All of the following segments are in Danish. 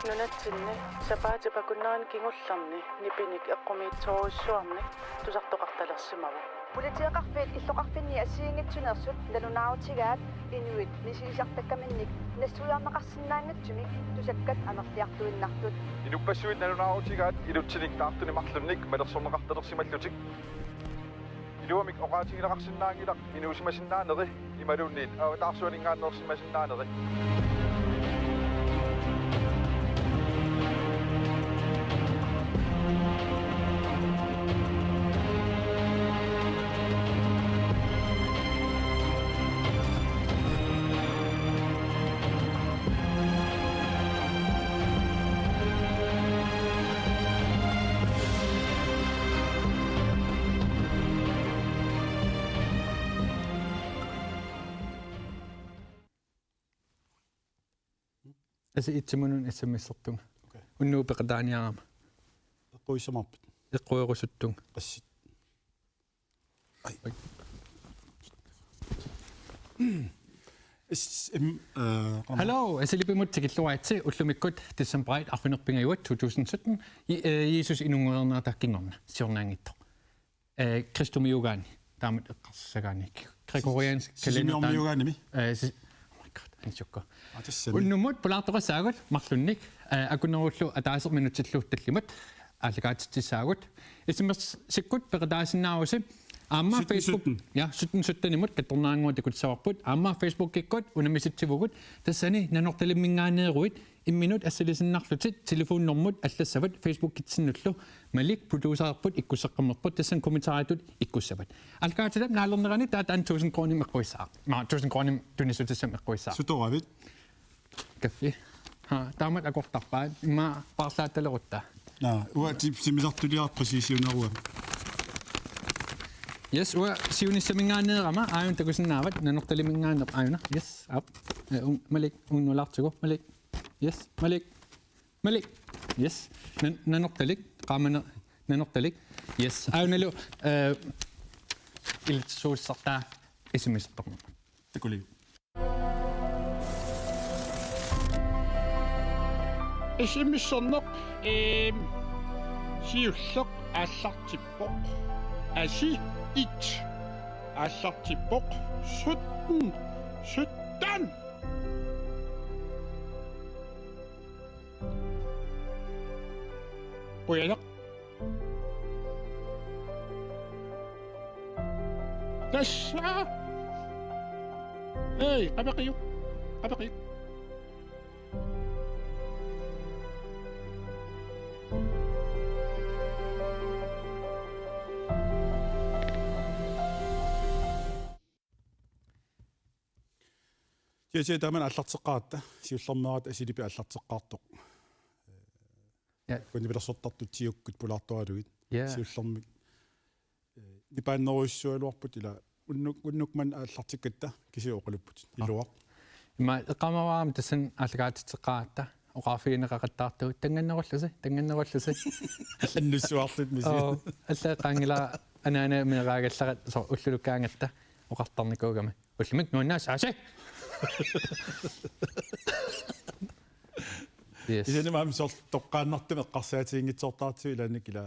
нунатсинни сапаатипакуннаан кингулларни нипиник эққумиитсоруссуарни тусартоқарталерсимаву политиақарфиит иллоқарфинни ассиингитсунерсут налунаарутигаат инуит мисисартаккаминник нассуяарнеқарсинаангатсумик тусаккат амерлиартуиннартут инуппассуит налунаарутигаат илутсиник таартуни марлунник малерсорнеқарталерсималлутик илуамик оқаатигилақарсинаангилақ инуусимасиннаанери ималуунниит аутаарсуанингааннерсимасиннаанери Altså itsemunun SMS-sertung. Unnuupeqataaniarama. Eqquissamarput. Eqquerusuttung. Qassit. Ai. Hallo, asilipimut tikilluaitsi ullumikkut Decemberit arfinerpingajuat 2017 Jesus inunguernertakkingerna siornaangitto. Kristumiugaani taamat eqqarsagaanik. Gregoriansk kalendermiugaanimi. Anchukka. Unnumut pulaartoqassaagut marlunnik akunnerullu ataaserminutsilluuttallimut aalagaatitsissaagut isimers sikkut peqataasinnaarusi aamma Facebook ja 17 kattornaanguut ikutsavarput aamma Facebook ikkut unamisitsivugut tassani nanortalimminngaaneeruit imminut assalisinnaarlutit telefonnormut allassavat Facebook kitsinnullu malik producerarput ikkusseqqammerput tassan kommentaaritut ikkussavat algaatilam naalernerani taat 1000 kronim eqquissaa 1000 kronim tunisutassam eqquissaa sutoravit kaffi ha taamat akortarpaat imma parlaattalerutta ua similartuliar præcisiunerua yes ua siunissamingaaneerama aayun takusinnaavat nanortalimingaaner aayuna yes up malik unnulartugu malik yes malik yes nanortalik qaamana nanortalik yes aayunalu iltsuussartaa isimistorma takuli isimissorneq siulleq aallartippoq asi it aallartippoq suttan Puyalaq tassa hey qabaqiyu Jese taman allarteqqaatta siullermerat asilipi allarteqqaartoq kunni bilersortartutiukkut pulaartualuit siullermi nipaanneruissualuarput ila unnukman allartikkatta kisiuqalupput iluaq ima eqqamavaam tassan allagaatitteqqaatta oqarfiineqaqattaartuut tangannerullusi annussuartut misi аллаақаангила анаана меэраагалларат со уллулуккаангатта оqartarnikuugami уллумик нуаннаас ааси yes исэни маамсор тоққааннартуми эққарсаатиингитсортаартиу илааник ила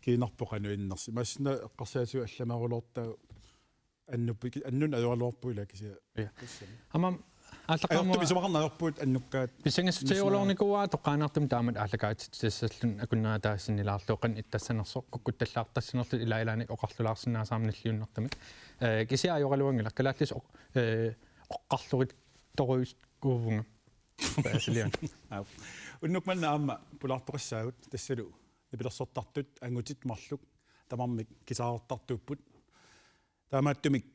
киинарпоқануиннерси массна эққарсаатиу алламарулортаа аннуппи аннун аюалуарпу ила кися амам ааллаққамуа бисумақарнаерпуут аннуккаат писангассутиорулорникуаа тоққаанартум таамат ааллагаатитсассаллун акуннаатаассинилаарлуоқан иттассанерсоқ куккутталлаартассинерлу илаилааник оқарлулаарсинаасаамниллиуннэртамик кисиа аюралуангила калааллис оққарлурит торуис куувунга баасилиан уннукманна аама пулаартоқассаагут тассалу нипилерсортартут ангутит марлук тамармик кисаартартууппут таамааттумик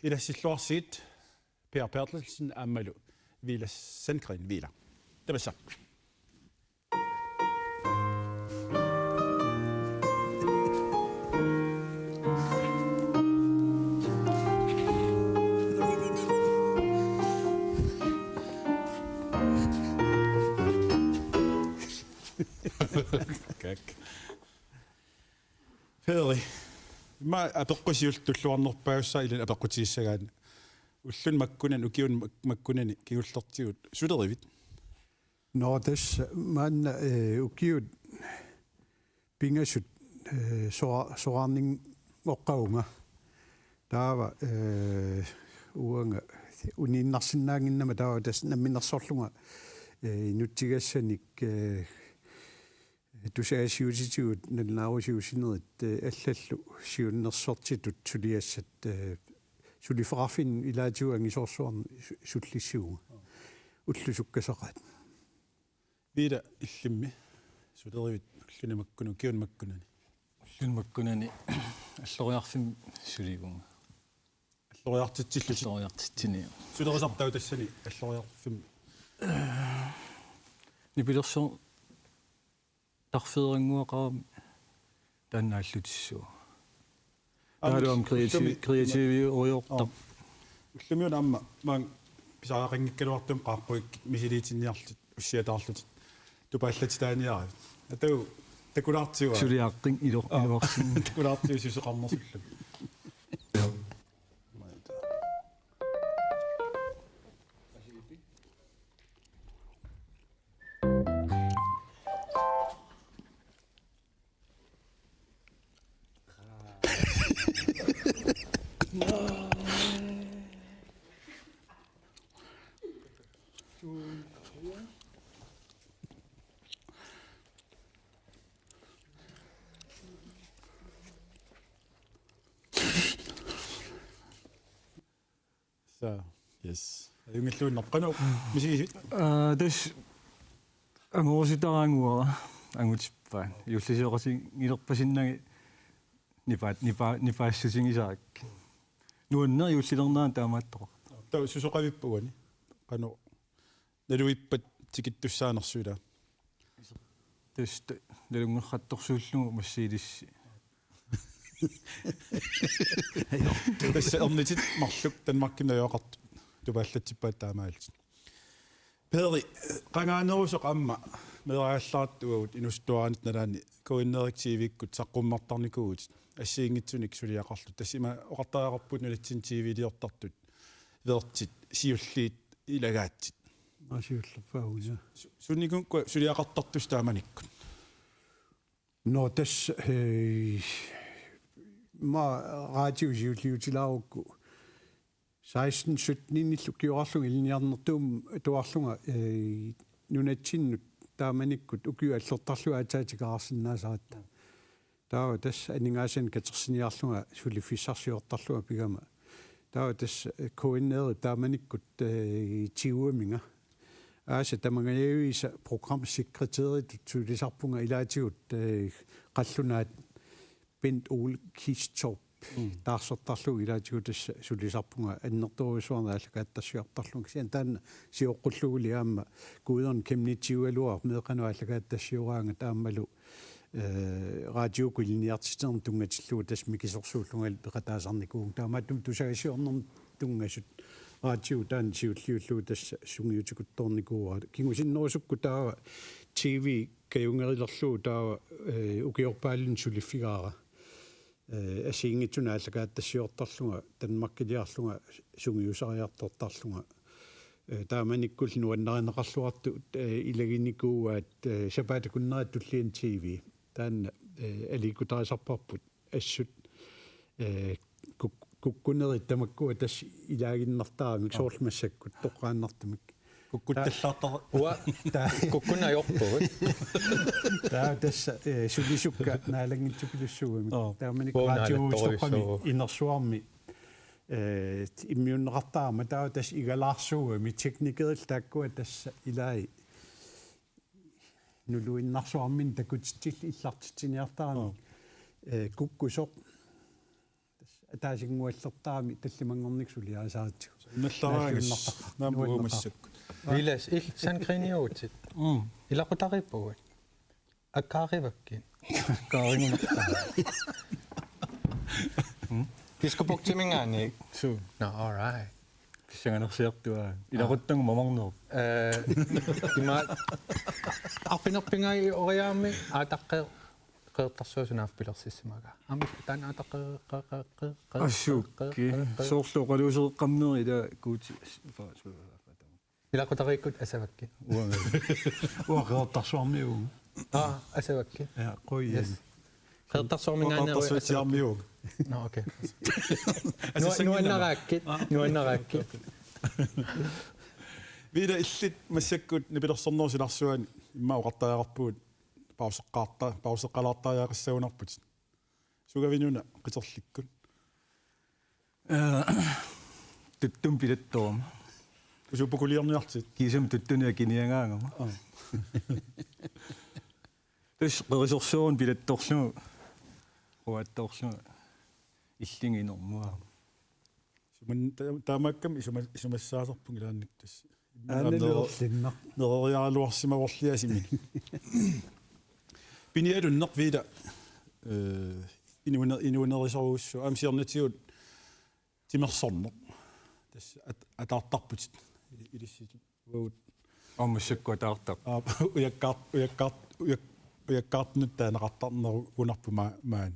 илассиллуарсиит Per Bertelsen aammalu Vila Sandgren Vila тамassa Kak. Federi. Ma apeqqisiultulluarnerpaussa ilin apeqqutiissagaana. Ullun makkunan ukiun makkunani kiullertigut sulerivit. Nå, tässä man ukiut pingasut soarning oqqaunga taava uanga uninarsinnaanginnama taava tässä namminarsorlunga nuttigassanik tusaasiusitigut nalnaarusiusinerit allallu siunnersortitut suliassat sulifarfin ilaatiuangisorsuarni sullissuuga уллусуккасақат вида иллимми сулеривит уллунимаккуну киунмаккунани уллунмаккунани аллориарфим сулигунга аллориартитсиллути аллориартитсини сулерисартау тассани аллориарфим нипилерсо тарфеерингуақарами тааннааллутиссуа таалуам креативи оёртар уллумиуна амма маан писаақингиккалуартум qaaqquik мисилиитинниарлут уссиатаарлут тупааллатитааниара атау такулаартиуа сулиаққин илорсин такулаартиу сусеқарнерсуллу yes юнгиллууннарqanu мисигисит тас ангууситараангуара ангутиппаан юллисиоқасин илерпасиннаги нипаассусингисаак нуаннер юллилернаа таамааттоқ тау сусоқавиппугани qanu налуиппат тикиттуссаанерсуила тас налунгерратторсууллугу массиилисси tässä onnitsit malluk Danmarkkinajaqart tupaallatippaat taamaalti Pedri qangaanerusoq amma meeraallaartuagut inustuaanit nalaani koinneeriktiivikkut saqqummartarnikuut ассиингитсуник сулиақарлу тассима оқартаақарпут нулатсин тивилиортартут верtit сиуллиит илагаатсит асиуллерфаагуса суникункку сулиақартартус тааманиккут но тас ма радиусиуллиутилаарукку 16 17 укиорарлуг илниарнертуум туарлунга нунатсиннут тааманиккут укиу аллертарлуа атаатикаарсинаасаатта таа тас анингаасин катерсиниарлунга сулиффиссарсиортарлуга пигама таа тас коиннери тааманиккут тиуаминга ааса тамангаявиса програмсекретариат тулисарпунга илаатигут қаллунаат Bent Ole Kistorp таарсертарлуг илаатигутас сулисарпунга аннерторуисуарна аллагааттассиортарлунг сиан таанна сиоққуллугули аама куудерн кемнитсиуалуар меэқану аллагааттассиураанга тааммалу радиокулиниартитерн тунгатиллугу тас микисорсууллунгал пеқатаасарникуун таамааттум тусагасиорнерн тунгасут радио таан сиуллиуллугу тас сунгиутикутторникууа кингусиннерусукку таава TV каюнгерилерлуу таава укиорпааллун сулиффигаара асиингитсунааллагааттассиортарлунга Danmarkкилиарлунга сунгиусариартортарлунга тааманиккул нуаннеринеқарлуарту илагиникууаат сапаатакуннерат туллиан TV таанна аликутарисарпарпут ассут куккунерит тамаккуа тас илагиннартарамик соорлмассаккут тоққааннартамик куккутталлаартар уа куккуна ёрпугут таа тас сулисукка наалангитсукилуссуугами тааманик радиоистоппами инерсуарми иммиуннеқартаама таа тас игалаарсуугами техникерил тааккуа тас илаи нулуиннарсуармин такутитсилли иллартитсиниартарами куккусоқ тас атаасингуаллертаами таллимангорниксулиаасаатсу наллараагис наамбуумассакку вилас ил санкриниуутит илақутариппугут аккаариваккин каарингунартаа кископоктимингаани су на alright кисанганерсиартуа илақуттангу мамарнеруп има арпинерпингаи ориаами аатаққе qeertarsuusunaaf pilersissimaga ami taan ассуукки соорлуоқалуусеққамнери ила куути Ilaqutarikkut asavakki. уақеэртарсуармиугу Asavakki. я қойян Qertarsormingaani уақеэртарсуатиармиугу No, okay. Nuannaraakit. вида иллит массаккут нипилерсорнерсиларсуани имма оқартаярпуут паусеққалаартаяақиссагунарпут сугавинуна қитерликкут Tuttun pilettoom. усуппукулиарниартит Kisam tuttunia kiniangaangama. Tus qerisorsuun pilettorlu. Quattorlu. Illinginormua. суман таамааккам исумассаасарпун илаанник тас ааннерерлиннар нерриаралуарсимаворлиасими пиниалуннер вида инуунерисоруussу амсиорнатиут тимерсорнер тас атаартарпут илиссит уут Аммассаккуатаартақ. уяккаартнут таанеқартарнеру гунарпума маан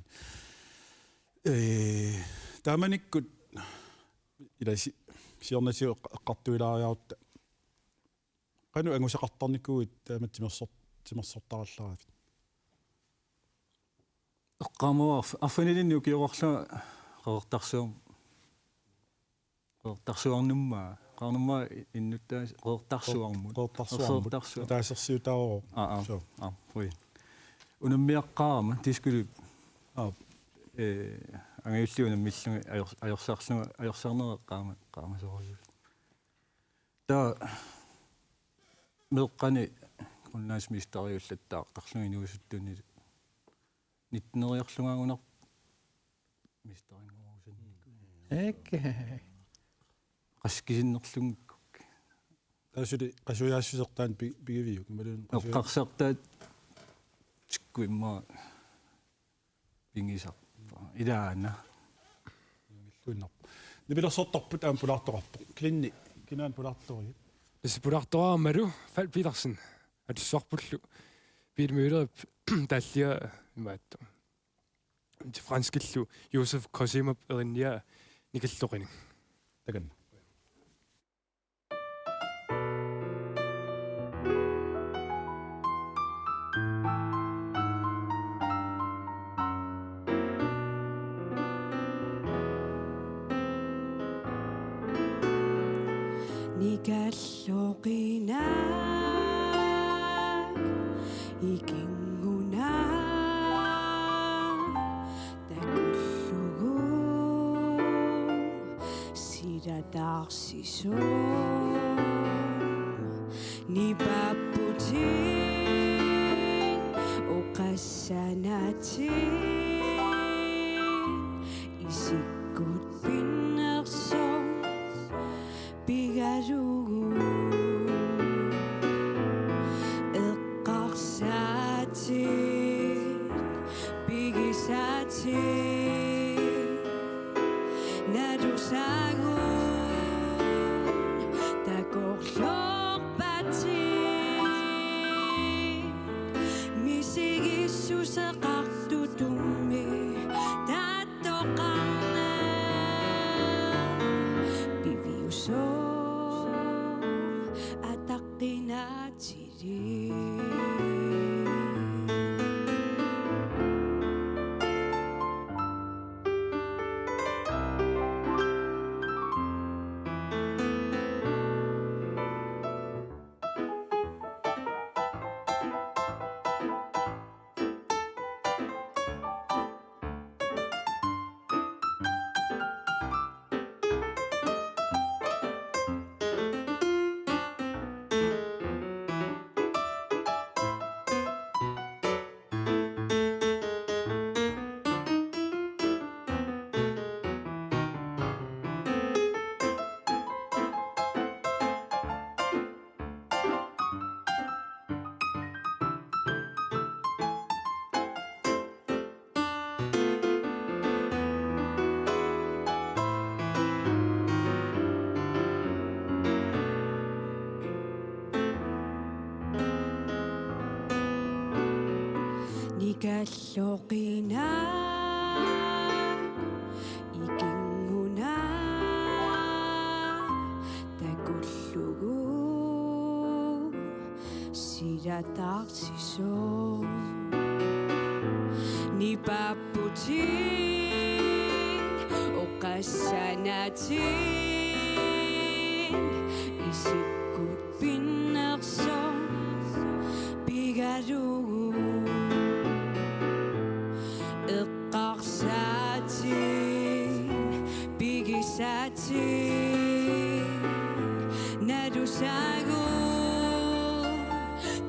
тааманиккут иласи сиорнатиу эққартуилаариарутта кану ангусеқартарникуит тааматтимерсортаралларафит Эққамуар аффанилинниу киорарлу qeertarsuarnummaa qaarnummaa innuttaa qeertarsuarmut таасерсиутааро ой унаммиаққарама тискулу ангиуллиуна миллунги ajorsaarlunga ajorsaarnereqqaama qaamasooriu та меққани куннаасмистариуллаттаартарлуги нуусуттуни ниттнериарлугаагунар мистарингоорусанникку qaskisinnерlungikku таасули qasuyaassusертаан пигивиук малун эққарсертаат тикку имма пингисарпа илаана иллуиннар нибилерсортарпут аам пулаарторарпо клинни кинаан пулаарториит Пулаартораамалу Фал Пилерсен атуссарпуллу пилмøder таллиа имаатту франскиллу Йосеф Косимов эринниа никаллоқини такан Nikalloqinaak ikinguna takullugu sidataarsiso nipaputin uqassanatin isikkut pinnersom pigalugu eqqarsatin pigisatin nadusagun takorlorpatin misigissuseqartutummi tattoqarna piviuso ataqqinaatili nikalloqinaak ikinguna takullugu sirataqsiso ni paputi oqassanatin isikut pinnerso pigaru eqqarsatin pigisatin nadusagu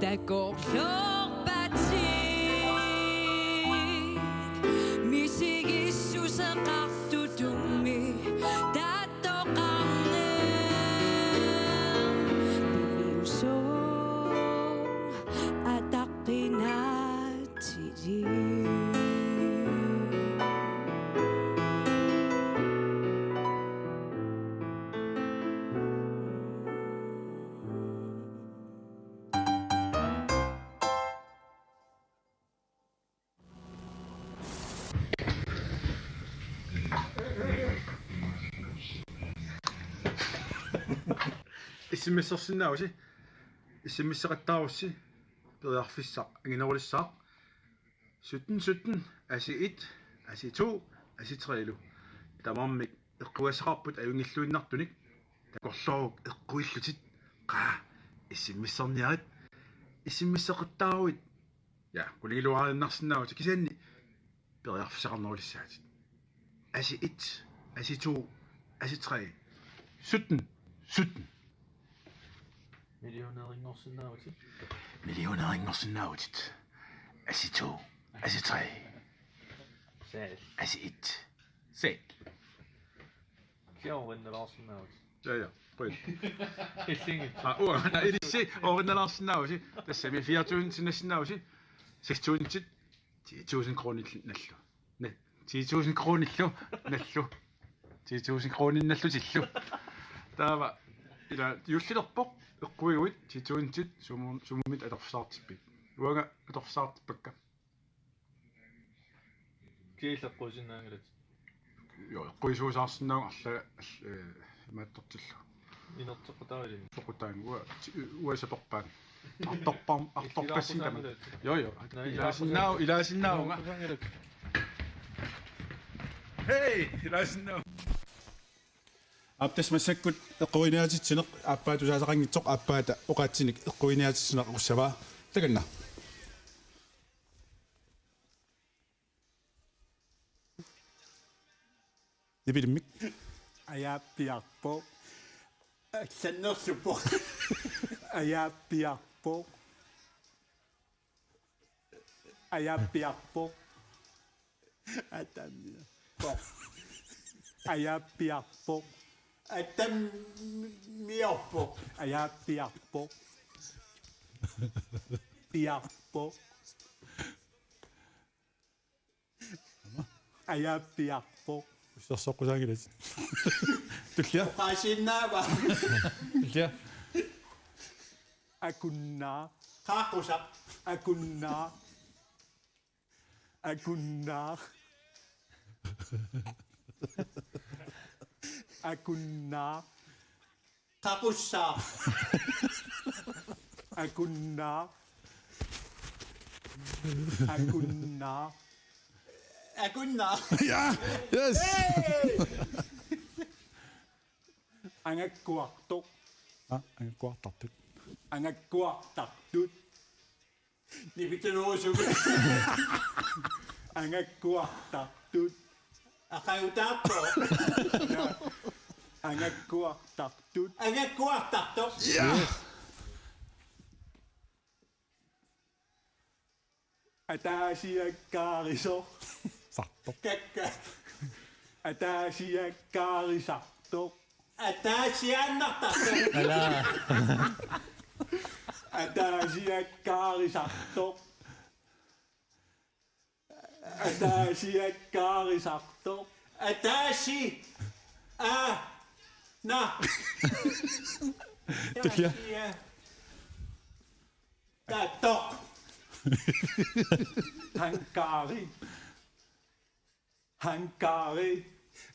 takorlorpatin misigissuseqartutumi tattoqarne piviuso ataqqinaatili Исиммиссерсинааси исиммиссеқаттаарусси периарфиссақ агинерулиссаақ суттен асиит аситу аситрилу тамармик эққуассақарпут аюнгиллуиннартуник такорлоорук эққуиллутит қаа исиммиссерниарит исиммиссеқаттааруит я кулигилуарииннарсинаавати кисианни периарфисақарнерулиссаатит асиит аситу аситри суттен Millionæringorsinnaavtit. Asito. Asitræ. Asit. Sæk. Ja. Prøv. Nej, det er originalorsinnaavtit. Det er 4.000 sinnaavtit. 6.000 10.000 kroner nallu. Nej, 10.000 kroner nallu. 10.000 kroner nallu tillu. Der var ila юллилерпоq эққуигуит титуунтит сумумит аторфсаартиппит уага аторфсаартиппакка киилеққусиннаангалат ёо эққуисуусаарсинаа арла имааттортиллу инертеқутаарили тоқутаан уасаторпаан арторпассин тама ёо илаасиннаауга хей илаасиннаау аптас массаккут эққуиниатитсинеқ аппаатусаасақангитсоқ аппаата оқаатсиник эққуиниатитсинеқ ақуссаваа таканна нибилмик аяаппиарпо аксаннерсуппо аяаппиарпо атаммиа аяаппиарпо Atammiorpo. Ajapiarpo. Piarpo. Ajapiarpo. Сорсоққусаагилас. Туллиа. Qaasinnaava. Туллиа. Akunna. Qaaqusa. Akunna. Akunna qaqussa akunna Ja, yes. Angakkuartoq angakkuartartut angakkuartartut nivitenuusugu angakkuartartut aqayutaappo angakkuartartut ja ataasiakkaariso sartoq kakka ataasiakkaarisartoq ataasiannartartoq ala ataasiakkaarisartoq ataasiakkaarisartoq ataasi na Tullia. Tattoq Hankari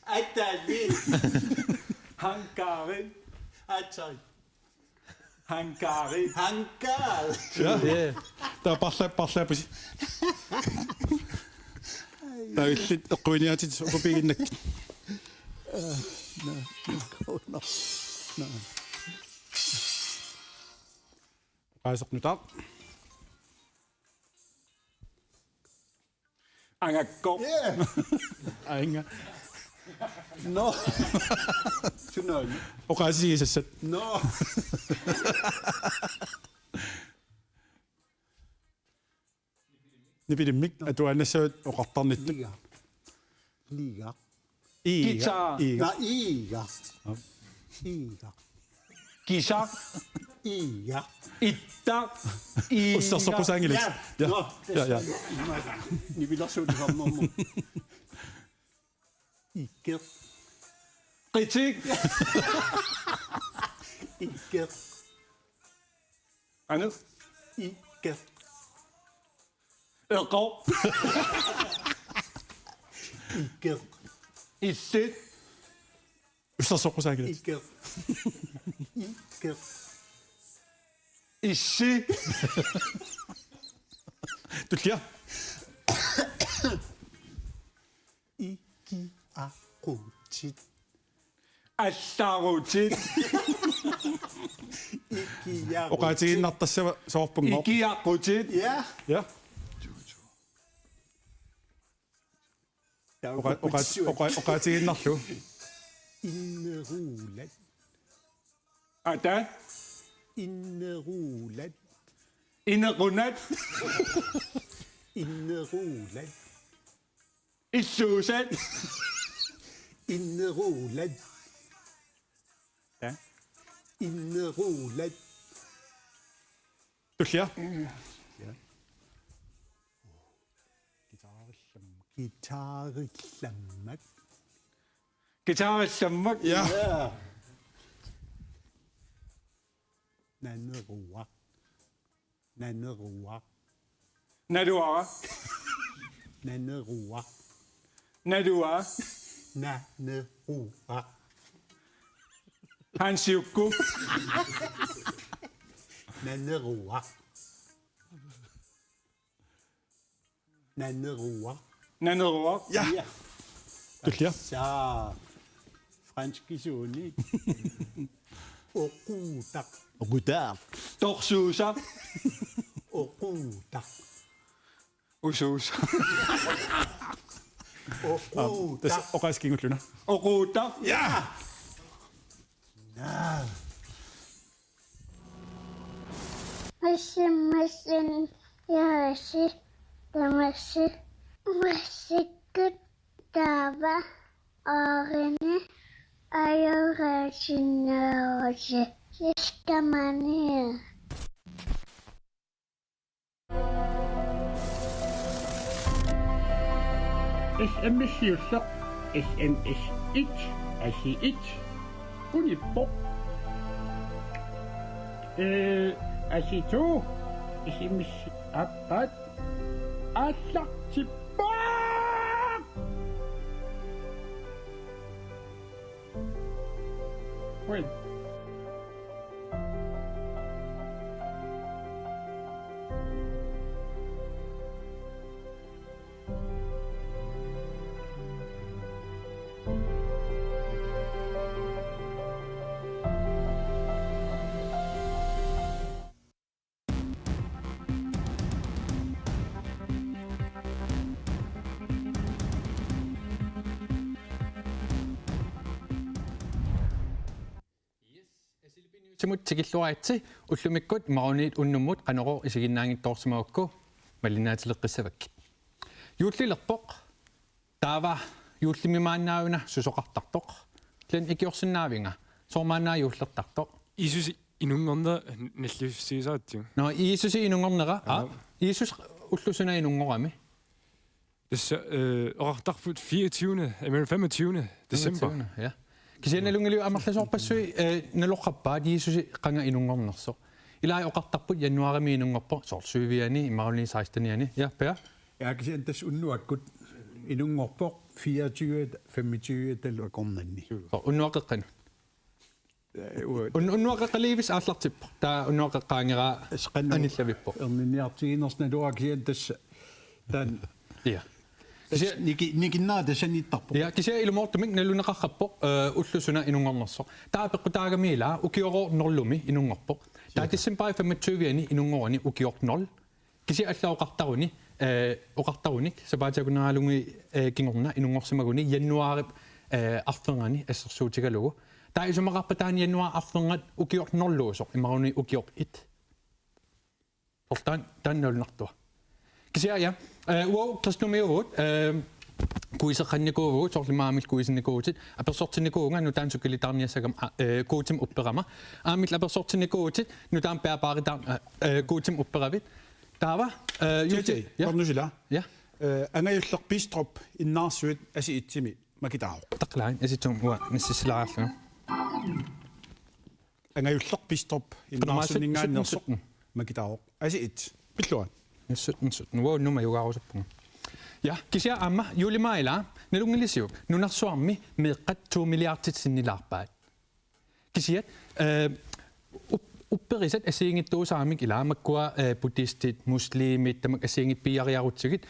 Atali Hankari Atali Hankari. Ja. Der er bare på sig. Der er lidt røgniatigt på benene. Rejser nu der. Angakko. Anga. No. Tunol. Og rejser sig selv. No. Nipidimik, at du er næste og retter nyt. Liga. Guitar. Na iga. Iga. Guitar. Iga. Itta. Og så på sangen lidt. Ja. Ja. Ni vill ha så det har någon. Ikke. Kritik. Ikke. Andet. Ikke. Ørgård. Ikke. Isset. Så på sangen lidt. Ikke. Ikke. Isset. Du klar? Ikke a rutit. Astarotit. Ikke a Og rejser ind, at der så op på en op. Ikke arotit. Ja. Ja. Der Og rejser ind, at du. Innerulet. Adan. Innerulet. Inderunat. Innerulet. Issusat. Innerulet. Ja. Innerulet. Du klar? Gitarreklammet. Guitar sammak. Ja. Ja. Nanneroa. Nanneroa. Naduara. Nanneroa. Naduara. Nanneroa. Hansjukku. Nanneroa. Nanneroa. Nanuroa. Ja. Du klar? Så fransk isoni. Okuta. Rudar. Dorsusa. Okuta. Usus. Okuta. Og rejser gik ud lønner. Oruta. Ja. Masin, yasi, damasi, masikut, dava, arene, ayurajinaoje, sistamania. SMS siussaq SMS 1 asi 1 kunippo asi 2 SMS apat allaqtippa Well Simut tikilluaitsi ullumikkut maruniit unnumut qanoro isiginnaangittoorsumaukku malinaatileqqissavak. Yuullilerpoq taava yuullimimaannaavina susoqartartoq tlan ikiorsinnaavinga soormaannaa yuullertartoq. Isus inungorner nallussiisaatiu. No iisusi inungornera iisus ullusuna inungorami. Tassa orartarput 24. 25. december. Ja. Kisianalungaliu amarlasoorpassui naloqqappaat iisusi qanga inungornerso. Ilai oqartarput januarimi inungorpo soorsuiviani maruni 16niani. Ja, Per. Ja, kan sige, at unnuakkut inungorpoq 24 25 tal ukornanni. Unnuaqeqqan. Unnuaqaqalivis aallartippo. Taa unnuaqaqqaangeraa anillavippo. Erniartiginersnaluakia tassa taan Ja. nikinnaa tassanittarpo. Ja kisia ilumortumik naluneqarrappo ullusuna inungornerso. Taapeqqutaagamiilaa ukiorornerlumi inungorpo. Taatissimpai 25 inungorani ukiornol. Kisia allauqartaruni oqartarunik sapaatakunaraalungi kingorna inungorsimaguni januarip arfengani assersuutigalugu. Taa isumaqarpataani januar arfengat ukiornerluusoq imaruni ukior 1. Ortaan tannulnartua. Kisia ja wow tasnumiuut kuiseqannikuugut sorlimaamil kuisinikuutit apersortinikuunga nutaan sukilitarniassagam kuutim upperama aamil apersortinikuutit nutaan peapaaritaan kuutim upperavit taava Jete kornusila ja angayullerpistrop innaarsuit asiitsimi makitaaru taqlaan asitum wa nissislaarlu angayullerpistrop innaarsuningaannerso makitaaru asiit pilluan Sutten wow numma jugaarusuppunga. Ja, kisia amma julimaila nelungilisiu nunarsuarmi meeqqat 2 milliartit sinnilaarpaat. Kisiat upperisat asiingittuusaamik ilaamakua buddhistit muslimit tamak asiingit piariarutsigit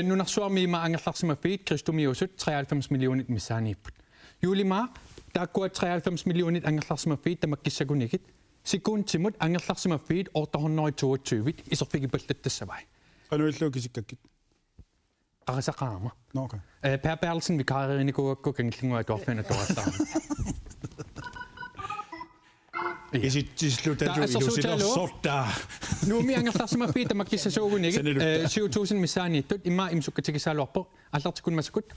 nunarsuarmi ma angallarsimaffiit kristumiusut 93 millionit missaaniipput. Julimaa taakkua 93 millionit angallarsimaffiit tamak kissakunikit Sikuntimut angerlarsimaffiit 822 iserfikipaltattassavai. Qanuillu kisikkakit. Qarisaqaama. No okay. Per Bertelsen vikariinikuakku kangillingua tuarfana tuarassaama. Isitsluutaju ilusilersorta. Nuumi angerlarsimaffiit tamakkissasuugunigit 7000 missaaniittut imma imsukkatigisaaluarpo allartikun masakut.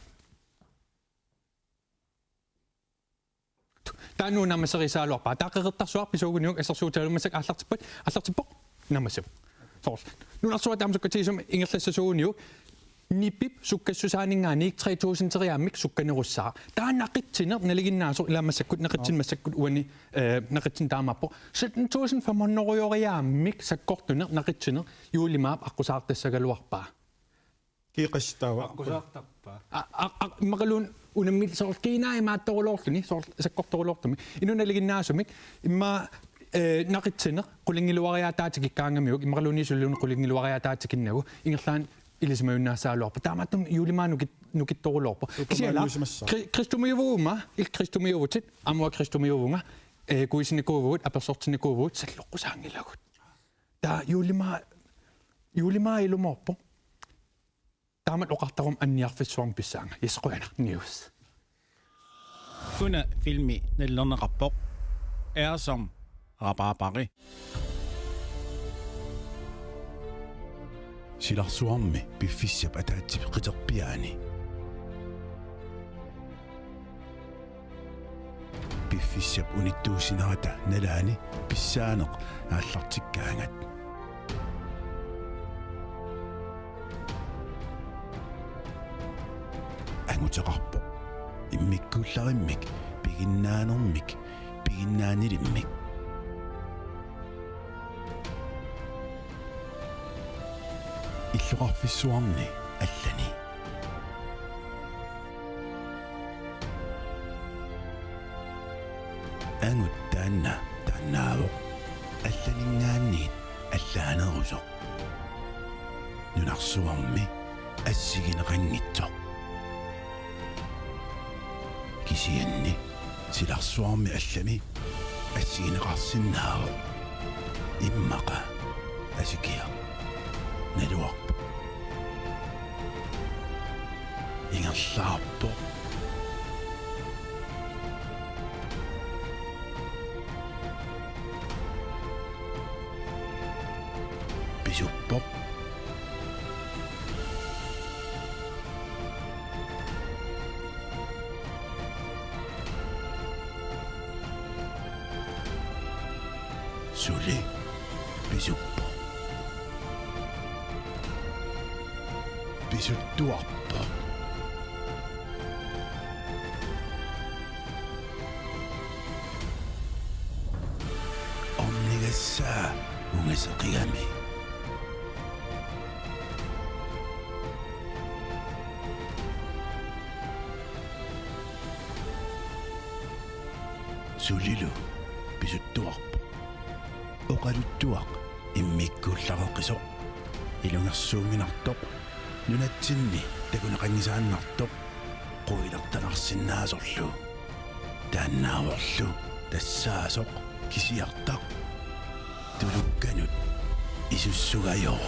Taanu namaseriisaaluarpa taaqeqertarsuarpi suugunniuk assersuutalumassak allartippoq namassu. Soors. Nunarsuat amsukkatiisum ingerlassasuuniuk nippip sukkassusaaningaaniik 3000 teriammik sukkanerussaa. Taanaqitsiner naliginnaasor ilaamassakkut naqitsin massakkut uani naqitsin taamappo 7500 sakkortuner naqitsiner juulimaap aqusaartassagaluarpaa. Kiiqastaava. Aqusaartarpaa. Maqaluun unammil soort kiinaa imaattorulorluni soort sakkortorulortumi inunaliginnaasumik imma naqitsiner qulingiluariataatikikkaaangamiuk imaqaluuni sulluun qulingiluariataatikinnagu ingerlaan ilismayunnaassaaluarpa taamattun juulimaa nukittorulorpo kisiala kristumiuvuuma kristumiuvutit amua kristumiuvunga kuisinikuuvuut apersortinikuuvuut salloqusaangilagut taa juulimaa ilumorpo Taamat oqartarum anniarfissuarm pissaanga isquana news. Kuna filmi nallerneqarpoq som rapaapari. Silarsuarmi piffissap ataatip qiterpiaani. Piffissap unittuusinarata nalaani pissaaneq aallartikkaangat. Anguteqarpo immikkuullarimmik piginnaanermik piginnaanilimmik illuqarfissuarni allani angut taannaavo allaningaanniit allaaneruso nunarsuarmi assigineqanngitsoq kisianni silarsuarmi allami assigineqarsinnaaro immaqa asikia naluarpa ingerlaarpo pisuppo Suli pisuppo pisuttuarpo omnigassaa ungaseqiami Sulilu писуттуарпо оқалуттуақ иммиккууллареққисоқ илунерсууминартоқ нунатсинни такунеқангисааннартоқ қуилертанарсиннаасорлу тааннааворлу тассаасоқ кисиартақ тулукканут исуссугайоо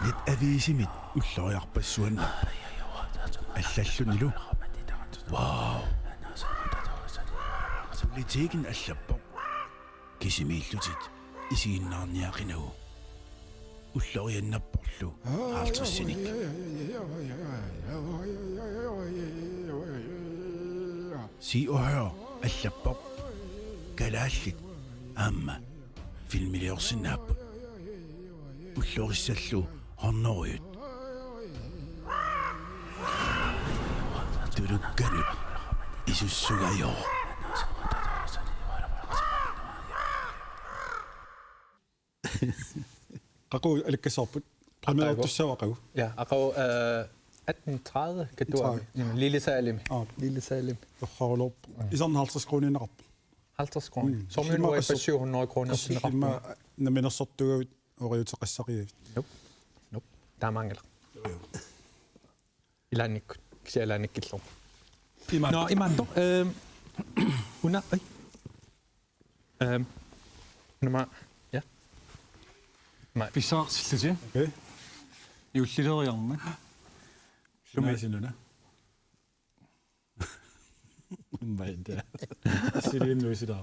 нит ависимит уллориарпассуанна аллаллунилу вау сулитиген аллаппо кисимииллутит исигиннаарниақинагу уллорианнаппорлу аалтэрсиник сиоҳо аллаппо калааллит аама филмилиорсинааппут уллориссаллу хорнориут тулукканут исуссугайоо qaqu alikkasarput primærtussavaqagu Ja, aqaw 1830 katua Lille Salim. Lille Salim. Torrarulorp isan 50 kroninarp 50 kroner. Som en var på 700 kroner sin rap. Namenersortugut oriuteqassariavit. Nope. Der mangler. Ilanik ksialanik killor. Nå, imando. Una. Nummer ja. Pisaarsillati. Okay. Jullileriarna. Lumasinuna. Maida. Sirin nuisida.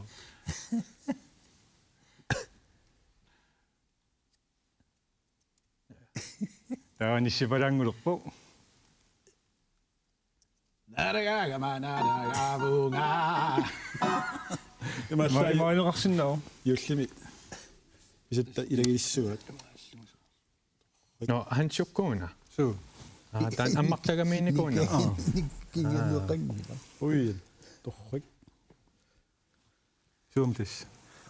Taanissipalangulorpo. Naragamanaragabunga. Maaileqarsinnao. Yullimi. Isitta ilagissuat. No, han chukkuuna. Su. Tan ammartagamiinikuuna. Kingiluqangipa. Ui. Torrik. Suumtis.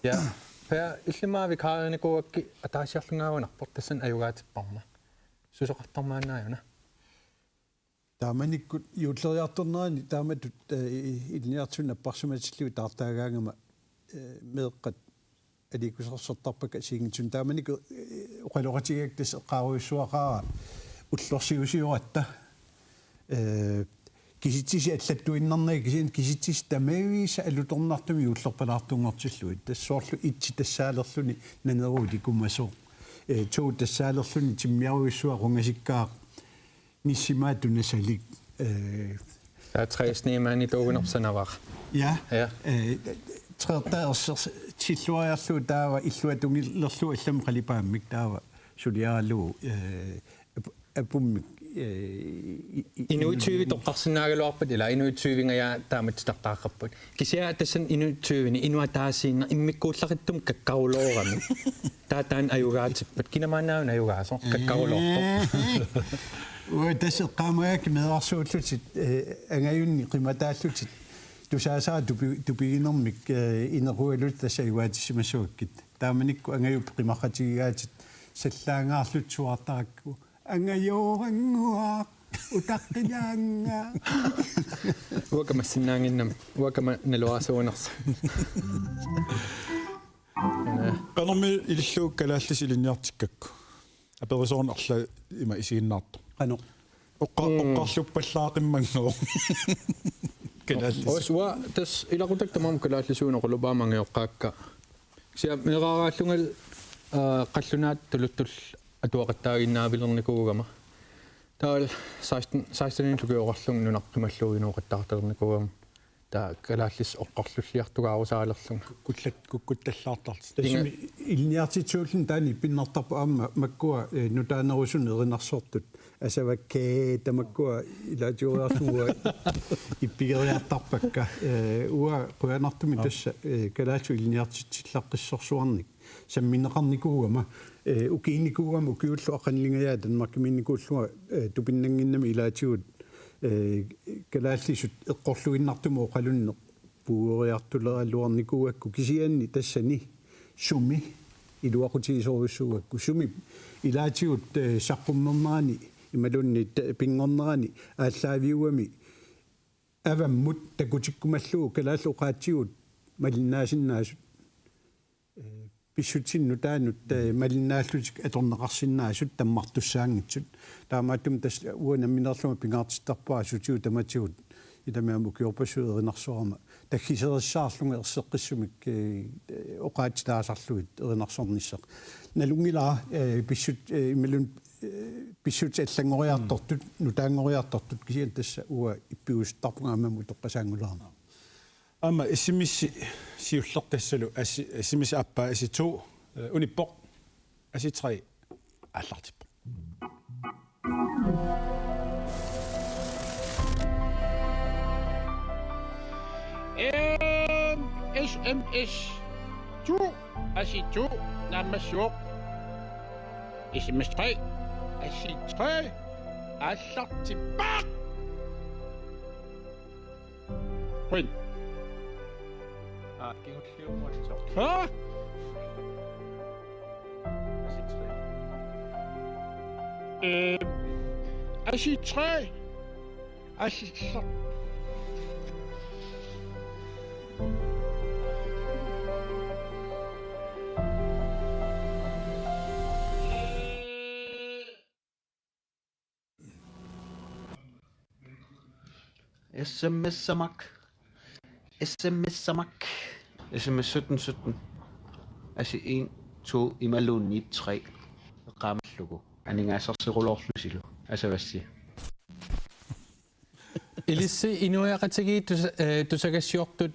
Ja. Per illimaavikaarinikuakki ataasiarlungaavunarpor tassan ajugaatipparma. Susoqartarmaannaajuna. Taamanikkut juulleriartornerani taamatut ilniartunna parsumatillu taartaagaangama meeqqat alikusarsortarpaka siingitsun taamanikku uqaloqatigaktas eqqaaruissuaqaara ullorsiusiuatta kisitsisi allattuinnarnagi kisitsis tamaviisa alutornartumi ullorpalaartunngortilluit tassuarlu itsi tassaalerluni naneruuli kummasoo tuu tassaalerluni timmiaruissua qungasikkaa nissimaatuna salik Der er 3 snemænd i Dogenorpsanavar. Ja. Træder tilluariarlu taava illuatungillerlu allamqalipaamik taava suliaralu apummik Inuit 20 toqqarsinnaagaluarpat ila inuit 20 ja taamattartaaqarput. Kisia tassan inuit 20 inuataasiinna immikkuullarittum kakkaruloorami. Taataan ajugaatippat kinamaanaun ajugaaso kakkaruloorpo. tässä qaamaak meearsuullutit angayunni qimataallutit tusaasaa tupiginermik inerualut tassa iwaatissimassuakkit taamanikku angayup qimaqatigigaatit sallaangaarlutsuartarakku angayooranguaq utaqqinaanga uakamassinnaanginnam uakama naluaasuunersa qanermi illuuk kalaallis ilinniartikkakku aperusoornerla ima isiginnaartu qano oqqarluppallaaqimmanngoo Oswa tas ilaqutaktamam kalaallisuunequlupaamangioqqaakka sia meeraaraallungal qallunaat tuluttul atuaqattaaginnaavilernikugama taal 16 lukuorarlung nunaqqimalluuginuuqattaarternikuugam taa kalaallis oqqarlulliartugaarusaaleerlunga kullattallaartart tassumi ilniartitsuullun taani pinnartarpu aamma makkua nutaanerusun erinarsortut asavakkee tamakkua ilaatiuriarlugua ippigeriartarpakka ua quanartumi tassa kalaallu ilniartitsillarqissorsuarnik sammineqarnikuugama ukiinnikuugama ukiullu aqanlingayaa tanmarkimiinnikuullua tupinnanginnami ilaatigut kalaallisut eqqorluginnartumu qalunne puuriartuleralluarnikuuakku kisianni tassani sumi iluaqutigisorussuuakku sumi ilaatiut saqqummernerani imalunni pingornerani ааllaaviuami avammut takutikkumallugu kalaallu qaatigut malinnaasinnaasu pissutsinnu taanut malinnaallutik atorneqarsinnaasut tammartussaangitsut taamaattum tas uuna minerluma pingaartistarpaa sutiu tamatigut itamiamu kiorpassuerinarsorama takkiserissaarlunga erseqqissumik oqaatitaasarluit erinarsornisseq nalungilaa pissut imalun pissut allangoriartortut nutaangoriartortut kisian tassa uа ippiustarpungaamammu toqqasaangulaarma Amma esimissi siullertassalu esimissi appaa esi2 unippoq esi3 аллартиппо SMS 2 asi2 наммассуоқ SMS 3 asi3 аллартиппаақ Quinn Huh? asi3 asi3 SMS-samak. SMS-samak. SMS 1717. Altså 1, 2, imalunni 3. Qaamallugu. Aningaasarsiruloorlusilu. Asavassi. Ilissi inuiaqatigi tusagassiortut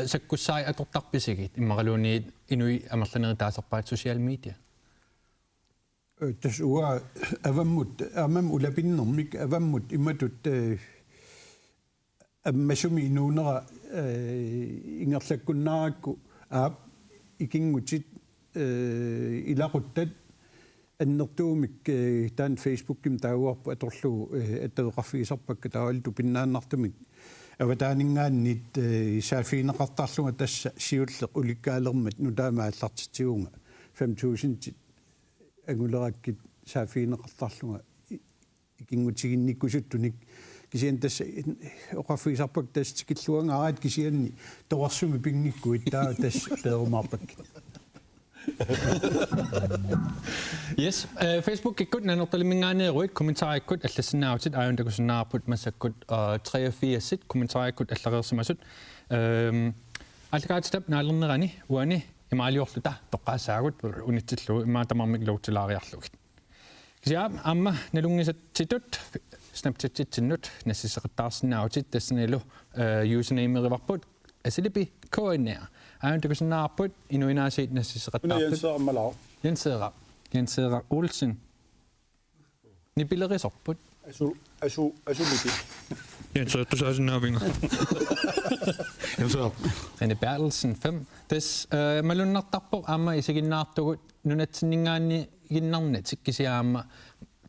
sakkussai atortarpisigit immaraluni inui amerlaneri taasarpaat social media. Tas uа avammut amam ulapinnermik avammut immatut ammasumi inuunera ingerlakkunnarakku aap ikingutit ilaquttat annertuumik taan facebookim tauarpu atorlugu atteqarfiisarpakka taawaltu pinnaannartumik avataaninggaannit saafiineqartarlunga tassa siulleq ulikkaalermat nutaamaallartitigunga 5000 angulerakkit saafiineqartarlunga ikingutiginnikkusuttunik kisian tässä oqarfiisarpak tass tikilluangaaraat kisianni toqarsumi pingnikkuit taa tass teerumaarpakki Yes, Facebook ikkut nanertalimingaaneriuit kommentaarikkut allassinnaautit aajuntakusinnaarput massakkut 83 kommentaarikkut allareersimasut allakaatitap naalernerani uani imaaliorluta toqqaassaagut unitsillu immaatamarmik luutilaariarlugit kisia amma nalungisattitut snapchat-tinnut nassisseqattaarsinnautit tassanilu username-erivarput asilipi KNR aajuntakusinnaarput inuinaasiit nassisseqattaarput Jensera Olsen. Ni billerisarput. Asulupi. Jensera tusaasinnaapinga. Jensera. Anne Bertelsen 5. Des malunnartarpo amma isiginnaartugut nunatsinningaanni ginnarnat sikkisiaamma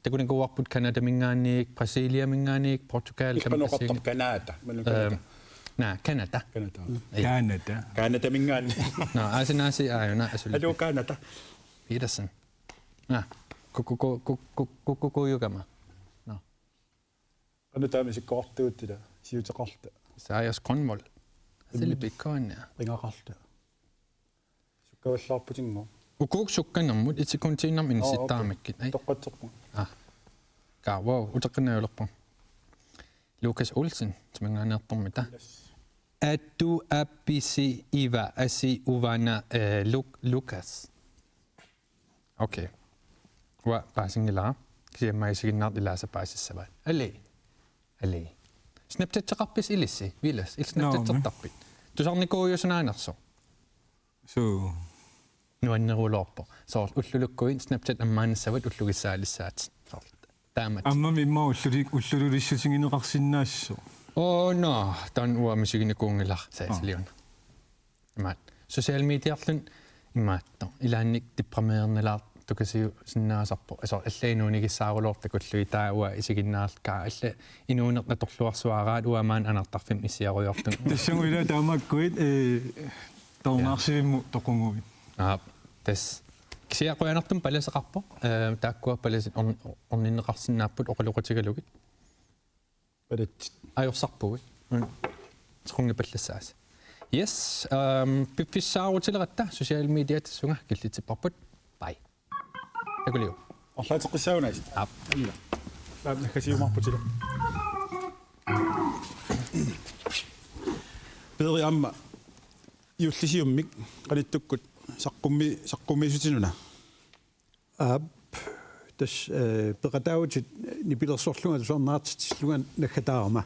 takunikuarput Kanada mingaanniik Brasilia mingaanniik Portugal tampasiin Kanada. Kanada. Kanada mingaanni. No asinaasi aayuna asulupi. Hello Kanada. Petersen. Kukukuyukama. No. Anna taamisi kortuuttila siuteqarta. Saayas Conmol. Silipikkoinna. Ringararta. Sukkavallarputingo. Ukuksukkannarmut itikuntiinnam inisittaamikkit. Toqqatserpu. Wow, uteqqinnajulerpu. Lucas Olsen, tmingaaneertormita. Attu appisi iva asi uvana Lucas. Okay. Wa paasingila kisia maisiginnaart ilaasa paasissavat. Ali. Snapchat-teqarpis ilissi vilas il Snapchat-tertarpit. Tusarnikuuyusunaanerso. So nuanneruloorpo. Soor ullulukkuin Snapchat ammaanassavat ullugissaalissaat. Taamat. Amma mimma ullulurissutigineqarsinnaasso. Oh no, tan uamisiginikuungillar saasiliuna. Imaat. Social mediarlun imaatto. Ilaannik dipprameernalaart tukasiu sinnaasarpo. Also allainuunigissaarulortakullu taua isiginnaarlkaa alla inuunerna torluarsuaraat uamaan anartarfim issiaruyortun. Tassanguila taamakkuit tornaarsiimmu toqungui. Des Kisia qoyanartum palaseqarpo taakkua palasit orninneqarsinnaaput oqaluqatigalugit palat ajorsarpugit tqungipallassaas yes pippissaarutileratta social media tassunga killitsipparput bye takuliu орлаатеққиссаагунаас illa нааккасиумарпутила пери амма юллисиуммик қалиттуккут саққуммисутинуна тас пеқатаавут нипилерсорлунга тусарнаартиллунга наггатаарма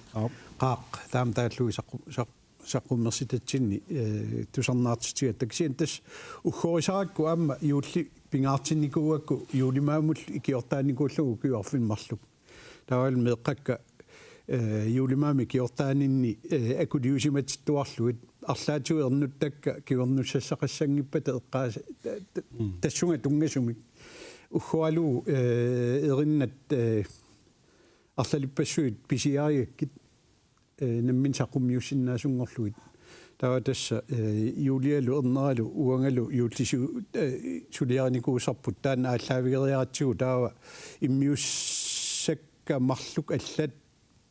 qaaq таамтааллуи саққуммерситатсинни тусарнаартитига таксиан тас уггорисаакку аама юулли пингаартинникууакку юулимаамул икиортааникууллугу кюарфинмарлук таавал меэққакка юулимаами киортаанинни акулиусиматиттуарлугит арлаатуи ернуттакка кивернуссассақассангиппата эққаа тассунга тунгасумик уггуалу эриннат арлалиппассуит писиариаккит наммин сақуммиуссиннаасунгорлугит тава тасса юлиалу ернералу уангалу юуллису сулианикуусарпут таана ааллаавигериаратсигу таава иммиуссакка марлук аллат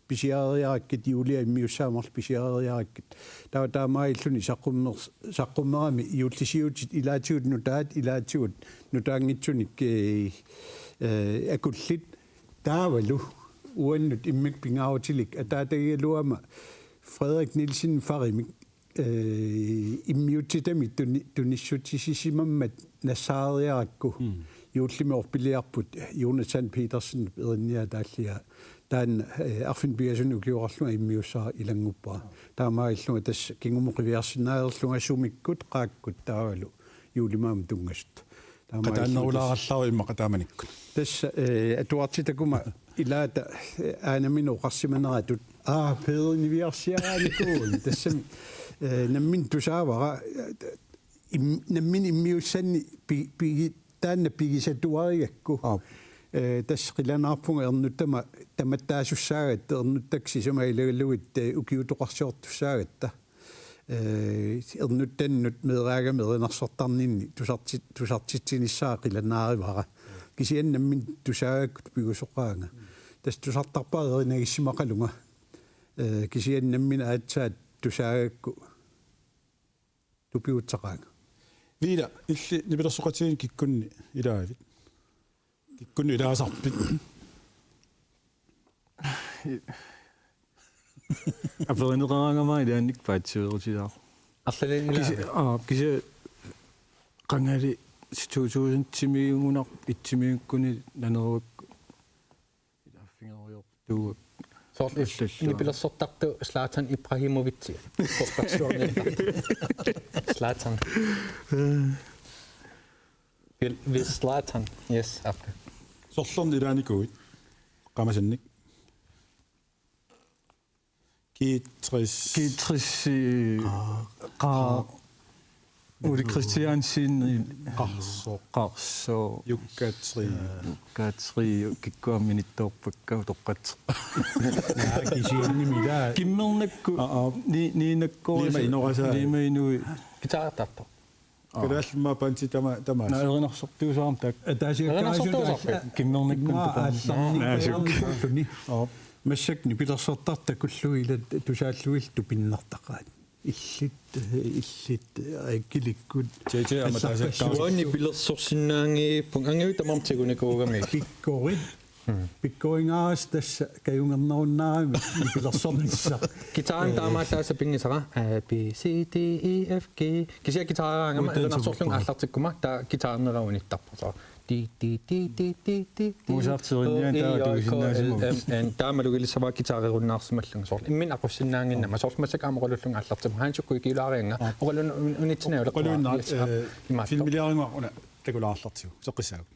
писиариараккит юлиа иммиуссаамарл писиариараккит тава таамаиллуни саққуммерами юуллисиутит илаатигут нутаат илаатигут нутаангитсуник акуллит таавалу уаннут иммик пингааватилик атаатагиалуама Frederik Nielsen Farimik иммиутитами туниссутисисимаммат нассаариаракку юуллимиорпилиарпут Jonathan Petersen эринниа тааллиа таан арфин биасуну киорарлунга иммиуссаа илангуппаа таамаиллунга тас кингумоқивиарсинааерлунга сумиккут qaakкут таавалу юулимаам тунгасут qataannerulaarallaaru imma qataamanikku тас атуартитакума илаата аанамино қарсиманератут пеернивиарсиарааникуун тассами наммин тусаавара наммин иммиуссанни пиги таанна пигисатуариакку тас қиланаарпунга ернуттама таматтаасуссаагат ернуттакси самаилагаллугит укиутоқарсиортуссаагатта ернуттаннут меэраагамеринарсортарнинни тусартитсиниссаа қиланааривара кисианнаммин тусаагаккут пигусоқаанга тас тусартарпаареринагиссимақалунга кисианнаммин аатсаат тусаагакку тупиутсақаанга виила илли нипилерсоқатигин киккунни илаавит киккунни илаасарпит аперинеқараангамаа илаанник паатсиерутилаа арлалилаа кисе қангали 2000 тимиунгунар итсимиуккуни нанеруакку илааффингериор туу нипилерсортарту Златан Ибрахимович Zlatan vi Zlatan yes after сорлорн илааникуит qamасанник Kitrus Uli Christiansen qarso yukkatri kikkuamminittorpakka toqqat kisiannimila kimmernakku niinakkorisa limainui kitaratarto kadaalma panti tama naerinarsortuusaarm tak kimmernakku массакни пилерсортарта куллуила тусааллуил тупиннартақаат иллит аккиликкут тээ аматаасаккаани пилерсорсиннаанги пунгангиу тамартигунакуугами пиккоингаас тасса каюнгернеруннаарами пилерсорнисса гитаан таамаалааса пингисара B C D E F G кися гитаараангама элнарсорлун ааллартиккума таа гитаарнерауниттарпаса ди en taamalugilisava gitaarerunnaarsimallunga soorl immin aqussinnaanginnama soorlmasakaamaqollullunga аллартима хаансукку килаарианга оқалун унитсинаа оқалунна филмилиарингуарна такулаарлартигу соққиссаагу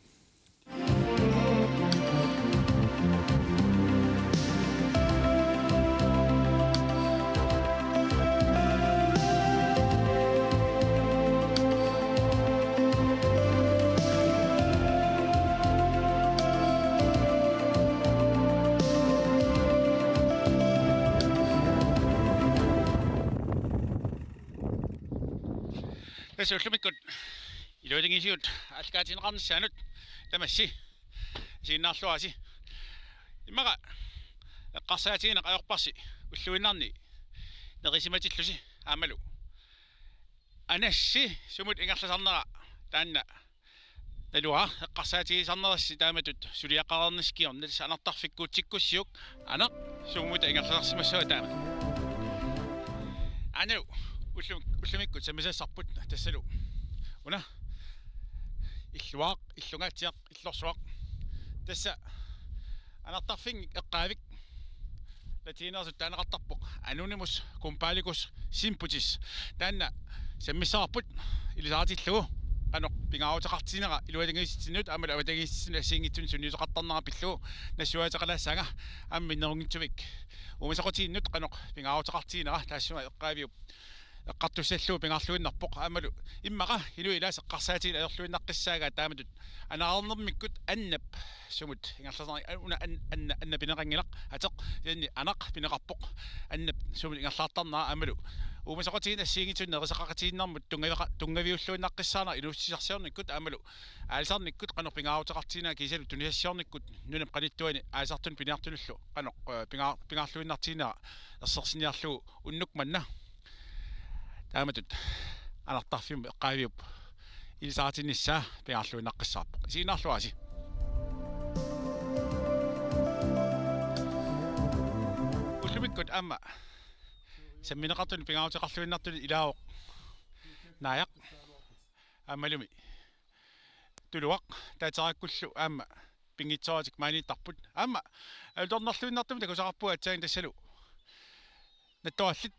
Tässä on lumikon илуатингисиут алкаатинеқарниссаанут тамасси сииннаарлуаси иммага эққарсаатигинеқ аёрпарси уллуиннарни нерисиматиллуси аамалу анасси сумут ингерласарнера таанна налуа эққарсаатигисарнерасси тааматут сулиаққарернискиорна тасса анартарфиккуутсиккуссиук анақ сумут ингерласарсимассуа таамат ану уллумиккут самисассарпут тассалу уна иллуаақ иллунгаатиақ иллорсуақ тасса анартарфин эққаавик латинерсут таанеқартарпоқ анунимус кумпааликус симпутис таанна саммиссаарпут илисаатиллугу qanoq pingaawutaqartinera ilualingiissitsinut amal avatagiissina siingitsun sunniuseqartarnera pillugu nassuateqalaassaanga amminnerungitsuvik umisaqutiinnut qanoq pingaawutaqartinera taassuma eqqaaviup eqqartussallu pingaarluinnarpoq amalu immaqa ilu ilaas eqqarsaatiin ayorluinnaqqissaaga taamatut anaarnermikkut annap sumut ingerlasarni una anna pineqangilaq ateq yanni anaq pineqarpoq annap sumut ingerlaartarnera amalu umisaqutiina siingitsun nerisaqaqatiinnarmut tungaviulluinnaqqissaana ilussisarsiornikkut amalu aalisarnikkut qanoq pingaawutaqartiina kiisalu tunisassiornikkut nunam qanittuani aalisartun piniartunullu qanoq pingaarluinnartiinera ersersinniarlugu unnukmanna taamatut anartarfium eqqaaviup ilisaatinnissaa pingaarluinnaqqissaarpoq isiinaarluasi ullumikkut amma sammineqartun pingaawutaqarluinnartun ilaaoq naayaq ammalumi tuluaq taaterakkullu aamma pingitsoratik maaniittarput aamma altornerluinnartum takusaqarpua atsaagin tassalu nattuallit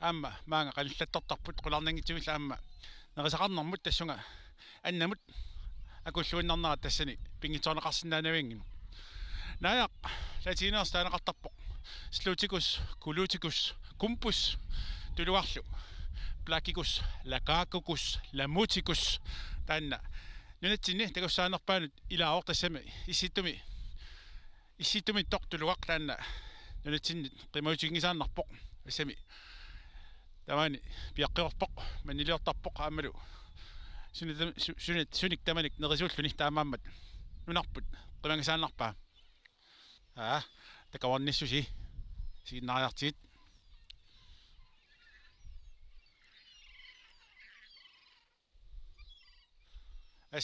aamma maanga qalillattortarput qularnangitsuilla aamma nerisaqarnermut tassunga annamut akulluinnarnera tassani pingitsoorneqarsinnaanavingim naayaq latineers taanaqartarpoq sluticus culuticus kumpus tuluarlu plakicus lakakukus lamuticus taanna nunatsinni takussaanerpaanut ilaaor tassami issitumi tortuluaq taanna nunatsinni qimautigingisaannarpoq tassami tamani piaqqerpoq maniliortarpoq aamalu sunik tamanik nerisuulluni taamaammat nunarput qimangisaannarpaa takawarnissusi siinnaariartigit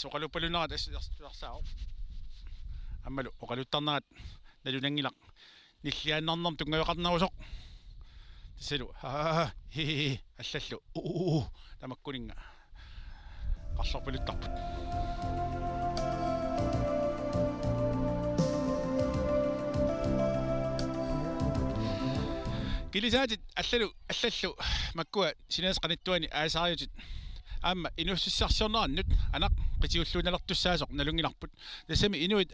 oqaluppalunerat assuarsaao ammalu oqaluttarnerat nalunangilaq nilliaannarnerm tungaveqarnarusoq tassalu allallu tamakkuninga qarlorpaluttarput kilisaatit allallu makkua sinas qanittuani aasaariutit aamma inussissarsiornerannut anaq qitiulluunalertussaasoq nalungilarput tassami inuit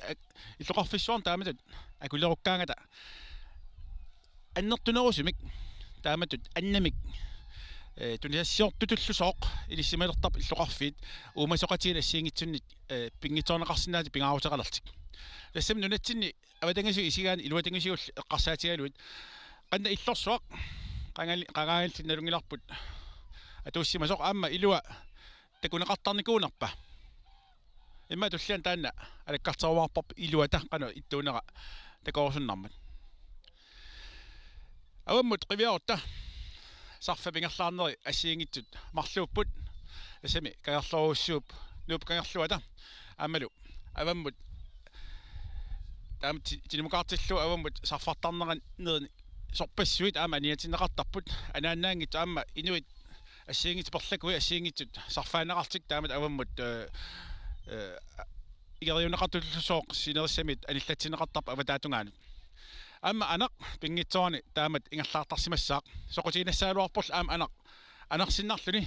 illoqarfissuarn taamatut akulerukkaangata annertunerusumik taamatut annamik tunisassiortutullusooq ilissimalertarp illoqarfiit uumasoqatiina assiingitsunnit pingitsoorneqarsinnaati pingaawutaqalertik tassami nunatsinni avatangisiu isigaani iluatangisiull eqqarsaatigaluit qanna illorsuaq qangaangillit nalungilarput atuussimasoq aamma ilua takuneqartarnikuunarpa imma tullian taanna alakkarterumaarparp iluata qanu ittuunera takorsunnarmat avammut qiviarutta sarfa pingerlaarneri assiingitsut marluupput tassami kagarloruussuup nuup kagarluata aamalu avammut taamat tinimukaatillu avammut sarfartarneran nerni sorpassuit aama aniatineqartarput anaannaangittu aamma inuit assiingit perlakui assiingitsut sarfaanaqartik taamat avammut igeriuneqartullusooq sinerissamit anillatsineqartarp avataatungaanut aamma anaq pingitsoorni taamat ingerlaartarsimassaaq soqutiinassaaluarporl aama anaqsinnarluni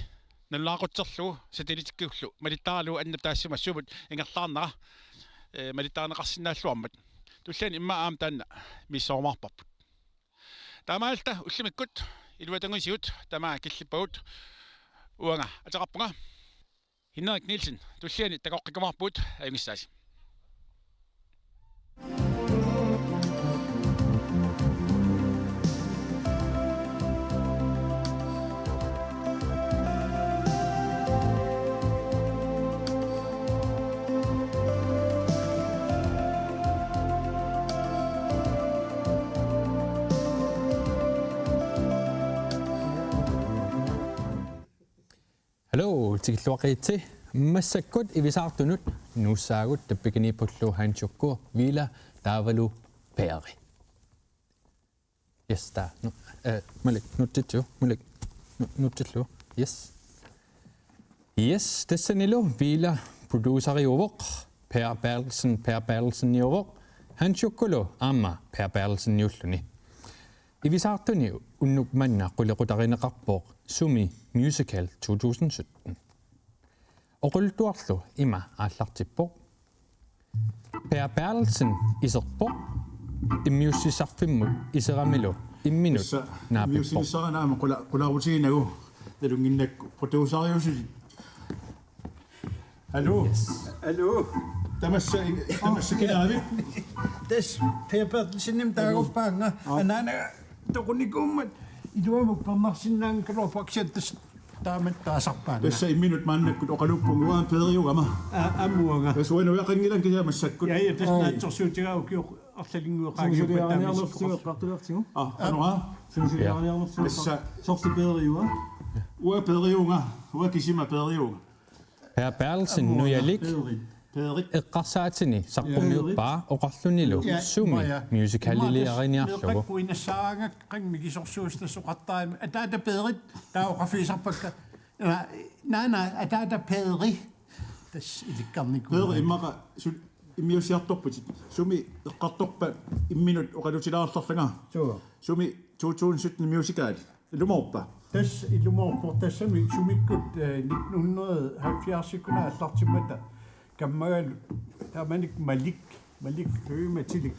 nallaqutserlugu satellittikkiullu malittaarlugu annap taassimassumut ingerlaarnera malittaarneqarsinnaalluarmat tullaan imma aam taanna missoormaarparput taamaalta ullimikkut iluatangisiut tamaa killippagut uanga ataqarpunga Henrik Nielsen tulliani takoqqikamarput ayungissaasi tikilluaqiti massakkut ivisartunut nuussaagut tappikiniipullu hanchukku vila taavalu peeri. Yes, der. Malik, nuttillu. Yes. Yes, tassanilo vila producer i overk. Per Bertelsen i overk. Hanchukkulu amma Per Bertelsen julluni. Ivisartuni unnuk manna qullequtarineqarpoq Sumi Musical 2017. Oqultuarlu ima aallartippoq. Per Bertelsen iserpoq immiussisarfimmu iseramilu imminut naapippoq. Immiussisaranaama qulaarutiinagu talunginnakku producerjuusi. Hallo. Hallo. Tamassa kinaavit. Tas Per Bertelsen taagoppaanga anaana toqunikummat iluamuk parnarsinnaang kalorpaksiattas taamat taasarpaana. Tässä imminut mannakkut oqaluppungu waan peeriugama. Ammuanga. Tas uanu yaqangilan kisiamassakkut. Ja tas naatsorsuutigaukkiuq artalinguaqaagippattaamissartulartigu. Anora. Sinusiliarniarnersuuqa sorti peeriuga. Ua peeriunga. Ua kisima peeriunga. Per Bertelsen nujalik eqqarsaatini saqqummiuppaa oqarlunilu Sumi musicaliliariniarlugu. Meqquinassaarangak qangmikisorsuustas oqartaami ataata peerit taoqafiisarpakka naana ataata peeri tas ilikkarniku Peeri immaqa immiussiartorputit Sumi eqqartorpa imminut oqalutilaarlarlanga. Sumi 2017 musical ilumorpa. Tas ilumorpor tassami sumikkut 1970-ikkuna allartimmata kammagal tamanik Malik høymatilik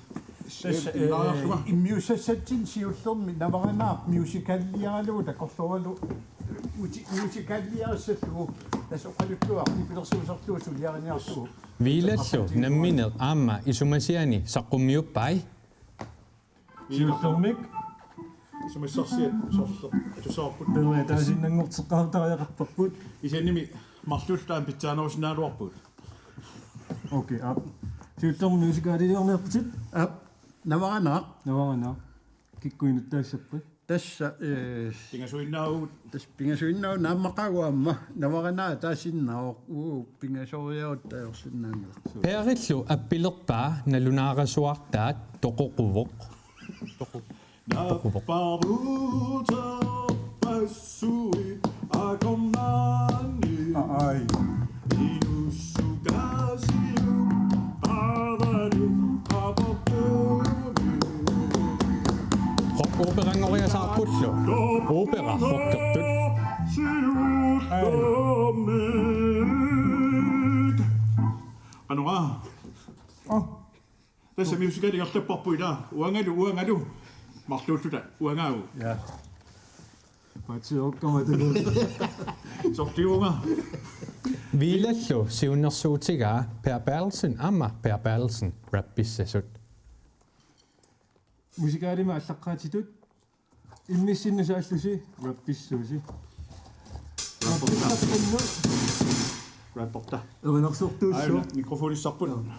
tas immiussatsin siullermi navaranaaq musicalliaralugu takorlualu musicalliarissalluu tas oqaluttuarni pilersuusarluu suliariniarlugu Viilallu namminer aamma isumasiani saqqummiuppai. Siullermik Sumissorsiat tusaarput. taasinangorteqqaartariaqarparput. Isannimi marlullaan pitsaanausinaaluarput. Okay, siullermi musicaaliornerputit. navaranaaq kikkuinuttaassappi. Tassa Pingasuinnaau pingasuinnaau naammaqaguamma navaranaa taasinnaoq pingasoriaruttaajorsunnaangu Perillu appilerpaa nalunaarasuartaat toqoquvoq. Napparuta passui akomani. Ai. Inussukasiu avani apapuni. Operangoriasaarpullu. Opera hokkertut. Anora. Tässä musiikki jartapparpuita. Uangalu. Marlulluta uangau. Ja. Patsi okkamatalu. Sortiunga. Viilallu siunnersuutigaa Per Bertelsen amma Per Bertelsen rappissasut. Musiikaalima allaqqaatitut immissinnusaаллуси rappissuusi. Rapporta. Ernersortuussu. Mikrofonissarpun.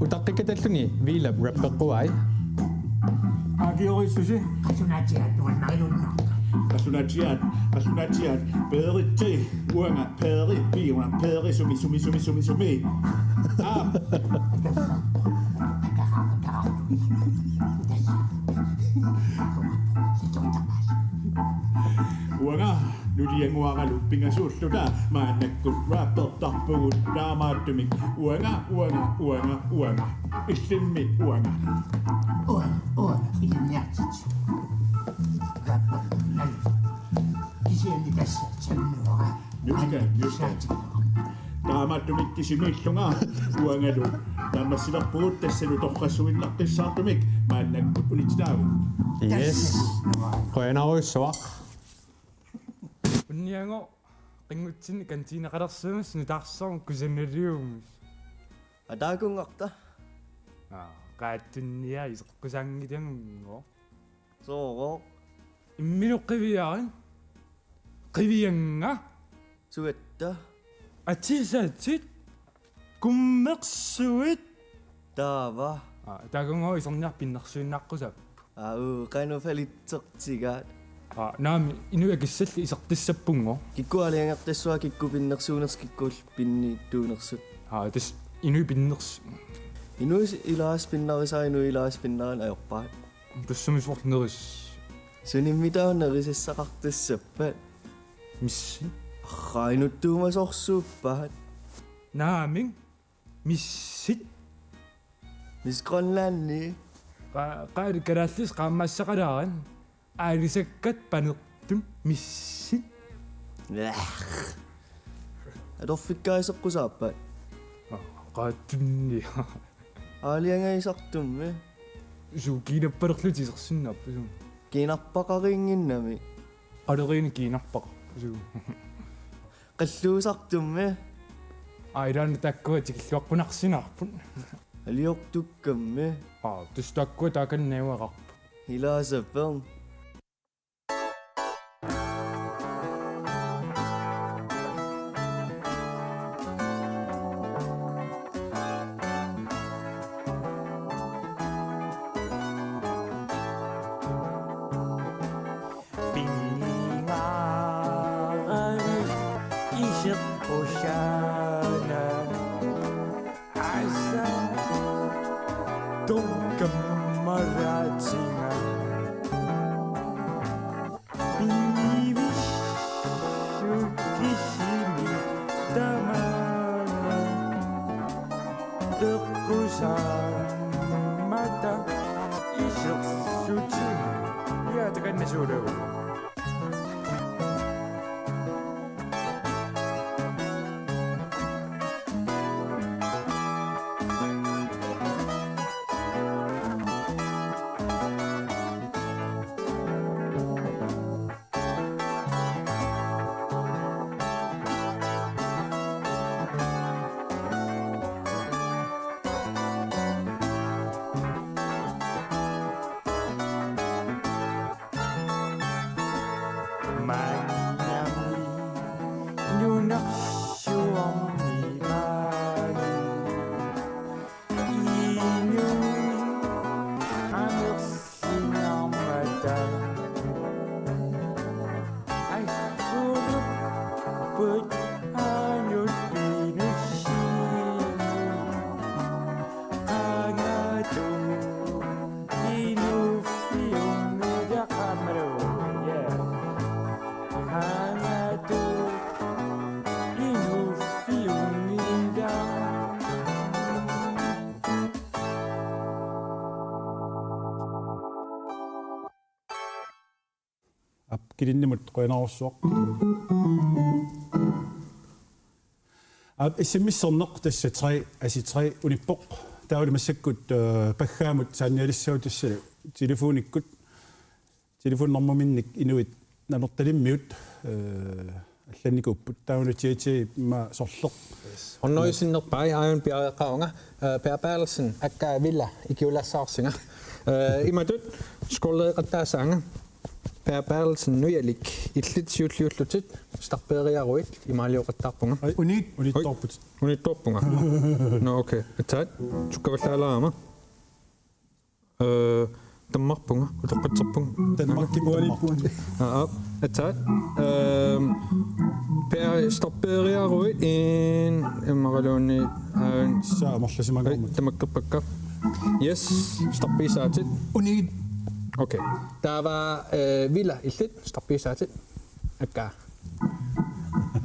Utaqqikatalluni viila rappequai. Aagiorisusi. Asunatiat. Peeritti. Uanga peeri. Piuna peeri. Sumi. Uanga. Nudianguagalu pingasuulluta. Maannakkut rappertarpugut daamaattumik. Uanga. Illimmi uanga. ilmiatit kisienni tässä sannuara Musical. Daamaattumik kisimillunga. Uangalu. Taamassilarpugut tassalu torqassuinnaqqissaartumik. Maannakkut unititaagu. Yes. Qoenaruissuaq. Unniango qingutsinni kantiinaqalersuumus nutaarsorn kusannaluumus. Ataakunngorta. Qaattunnia iseqqusaangitiangungo. Sooro. Imminuqqiviarin. Qivianga. Sugatta. Atisaatit. Kummersuit. таава таагунго исерниар пиннэрсуиннааққусап qanu falitsertigaat наами инуя киссалли исертиссаппунго киккуалиангертассуа киккупиннерсуунерс киккуул пиннитуунерсут тас инуи пиннерс инуис илаас пиннарисаа инуи илаас пиннаран аёрпаат туссумисвортнерис суниммитауннерисассақартассаппат мисси райнуттуумасорсууппаат наамин миссит мис грönланни qaali kalaallis qaammassaqalaaran aalisakkat panertum missit adorfikkaisеққусааппат qaattunni аалиангаисартумми суу кинаппалерлути исерсиннааппу суу кинарпақарингиннами алериини кинарпақ суу қаллуусартумми аилаана таккуа тикиллуарпунарсинаарпут алиортуккамми тус таккуа тааканнауақарпу илаасапперн килиннимут qoinarussuaq исиммиссернеқ тасса 3 аси 3 униппоқ таавали массаккут паггаамут саанниалиссау тассалу телефониккут телефоннэрмаминник инуит нанерталиммиут алланникуппут таавали тиати ма сорлеқ онноисиннерпай аайун пиареқаунга пеапаалерсен аккаа вилла икиулассаарсинга иматут сколлеқаттаасаанга пеапаалерсен нуялик иллитсиуллиуллутит старпериаруит имаалиоқаттаарпунга унитторпунга но окей атаат суккаваллаалаама таммарпунга утоққатсерпунга танмаркипуалиппун атаат пеа старпериаруит ин иммаралуунни саамарласимагормут тамаккаппакка yes старписаатит унит окей тава вила иллит старписаатит акка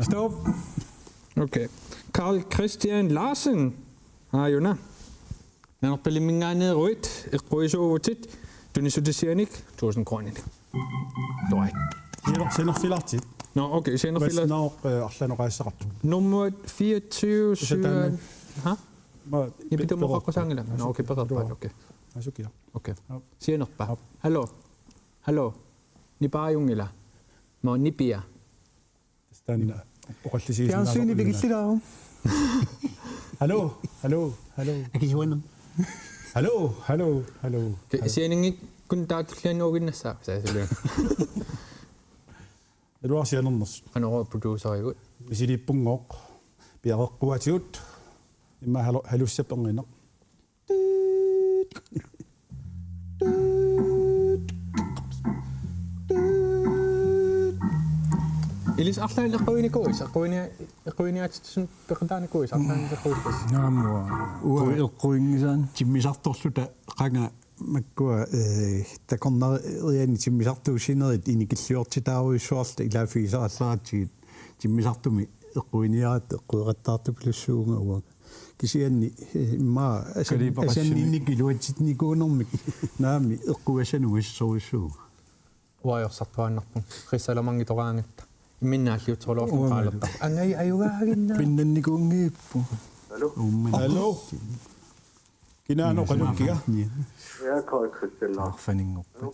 Stop. Okay. Carl Christian Larsen. Ajuna. Nærpelimingaanneeruit eqquisuuvutit tunisutisianik 1000 kroner. Right. Senerfilartit. Nå, okay, senerfilar. Nå, arlanuqaassaqartu. Nummer 24 7. Ha? Ibitomoqaqqusangila. Nå, okay, pererpa. Okay. Asukila. Okay. Sienerpa. Hallo. Hallo. Nipaajungila. Mo nipia. Stanna. Fjernsynet vigilliraa. Hallo. Akisuanam. Hallo. Sianingik kun taatullianuuginnassaa saasulu. Eluarsianernerс. Anoro producer igut. Isilippungoq. Piaqeqquatigut. Imma halussappengineq. Ilis arlaan eqquinikuis eqquiniaatsun peqataanikuis arlaan eqquipas. Naamua. Eqquingisaan timmisartorluta qanga makkua takornariani timmisartuusinerit inikilliortitaaruissuarta ilaafiisarallaatiit timmisartumi eqquiniaat eqqueqattaartuplussuunga uga kisianni imma asanniinnikiluatsitnikuunermik naami eqquasanuissoruissuuga uajorсартуаннарпун qissalamarngitoraangatta imminnaалliutsorluorlu qaalerta angai ayugaaginna pinnannikuungiippu Hallo. Kinaano qalukkiga? Ja, Karl Christian Lars.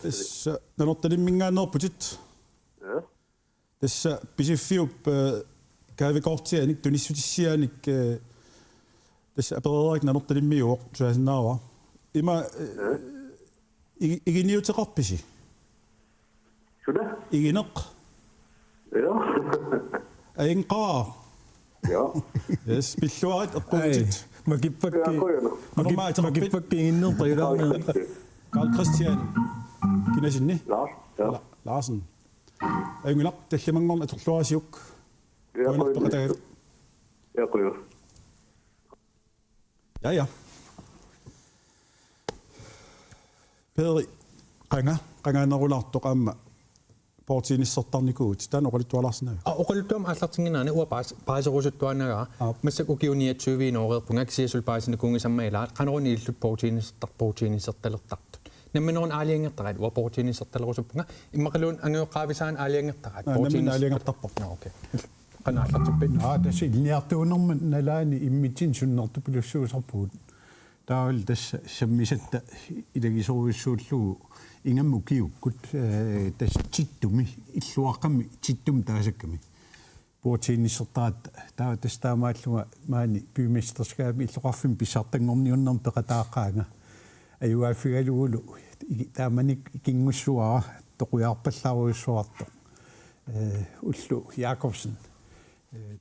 Tässä nanortalimmingaannerputit. Ja. Tässä pisiffiup kaavikortianik tunissutissianik tässä apereerik nanortalimmiuoq tuasinnaava. Ima iginiuteqarpisi. Suda? Igineq. Ja. Ainqaa. Ja. Yes, pilluarit eqquutit. Magipakkiinnerpajulaarni. Karl Christian. Kinasinni? Lars. Ja. Larsen. Ayunginaq tallimangorn atorluarasiuk. Ja, Røger. Ja. Pedri qangaannerulaartoq portiinissertarnikuut taanoqalittualarsinaa. Oqaluttuam aallartinginaani uа paaserusuttuannagaa massak ukiuniatsuuviinoorerpunga kisiasul paasinikuungisammailaa qaneruni illut portiinissertalertartut nammanerun aaliangertaqat uа portiinissertalerusuppunga immaqaluun angiuqqaavisaan aaliangertaqat namman aaliangertarpoq okay qanaallartuppit tässä ilniartuunerma nalaani immitin sunnertupilussuusarpuut taawil tässä sammisatta ilagisoruissuullugu ingammu kiukkut tässä tittumi illuaqqami tittum taasakkami portiinissertaat taa tässä taamaallunga maani pyymesterskaapi illuqarfim pissartangorniunnerm peqataaqaanga ayuaafigaluulu taamanik kingussuara toquyaarpallaruissuarto ullu Jakobsen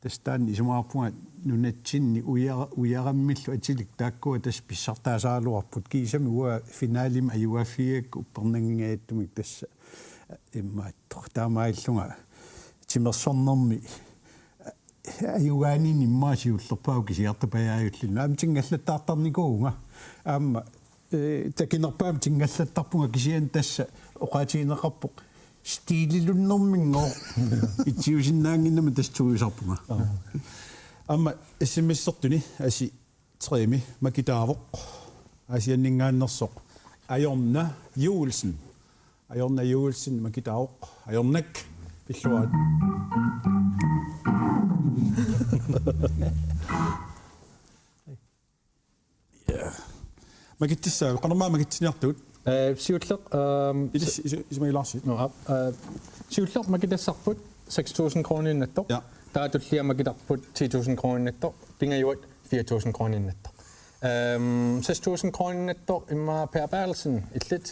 tästaan isumaarpunga nunatsinni uyaramillu atilik taakkua tässä pissartaasaaluarput kiisami uа finaalim ayuaafiak upparnangingaattumik tässä immaattor taamaallunga timersornermi ayugaani nimmaasiullerpau kisiartapajaajullinna amtingallattaartarnikuunga aamma takinerpaam tingallattarpunga kisian tässä oqaatiineqarpoq stiililunnerminngor itsiusinnaanginnama tastuusarpunga amma sms-sertuni asi treemi makitaavoq asianningaannersoq ajorna Juulsen makitaavoq ajornak pilluat ja makittissaa qanermaa makitsiniartuut siulleq ismailaarsit siulleq makitassarput 6,000 kroninattor taatullia makitarput 10,000 kroninattor pingajuat 4,000 kroninattor 6,000 kroninattor imma per bærelsen illit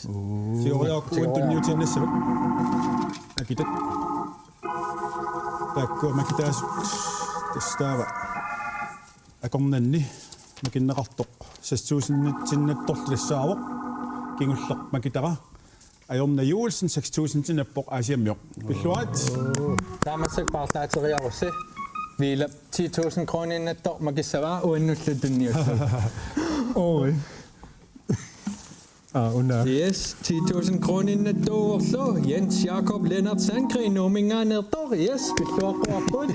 sioriaqquun tunniutiannassavut akitat taakku makitaasut tastaava akornanni makinneqartoq 6,000 tinnattorlissaavoq kingulleq makitara ajorna Juulsen 6,000 tinappoq aasiammiuq pilluat taamassak paartaateriarussi viila 10,000 kroninattor makissavaa uannullutunniut oi yes 10,000 kroninattorlu Jens Jakob Lennart Sandgren nomingaannertor yes pilluaqquarput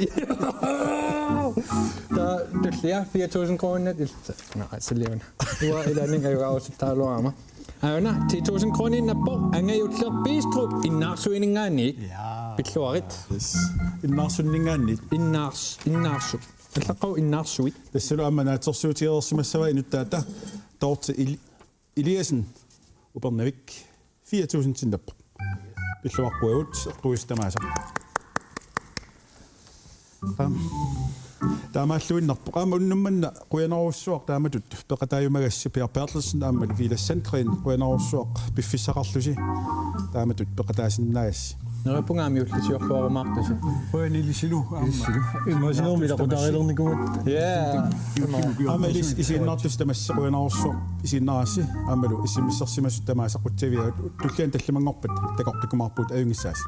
ta tullia 4,000 kronat saliuna uа ilaningajuarusuttaaluarama auna 10,000 kroninappo angajutler Bistrup innaarsuiningaanniik pilluarit innaarsunningaanniit innaarsu allaqau innaarsuit tassulu ammanaatersuutiерсимассава инуттаата тоорти Eliasen upernavik 4,000 tinappo pilluaqquagut eqquistamaasa таамааллуиннарпо аама уннумманна куянерусsuaq тааmatut пеқатаажумагасси пиарпаарлерсин ааммал вилассанкрин куянерусsuaq пиффиссақарлуси тааmatut пеқатаасиннаагасси нерапунгаами уллисиорлуарумаартуси куянилисилу аама имасинерми лақутаарилерникумат аама исиннаартус тамасса куянерусsuaq исиннаарасси аамалу иссимиссерсимасут тамаасақутсавиа туллиан талламангорпат такоққикумаарпут аюнгиссааси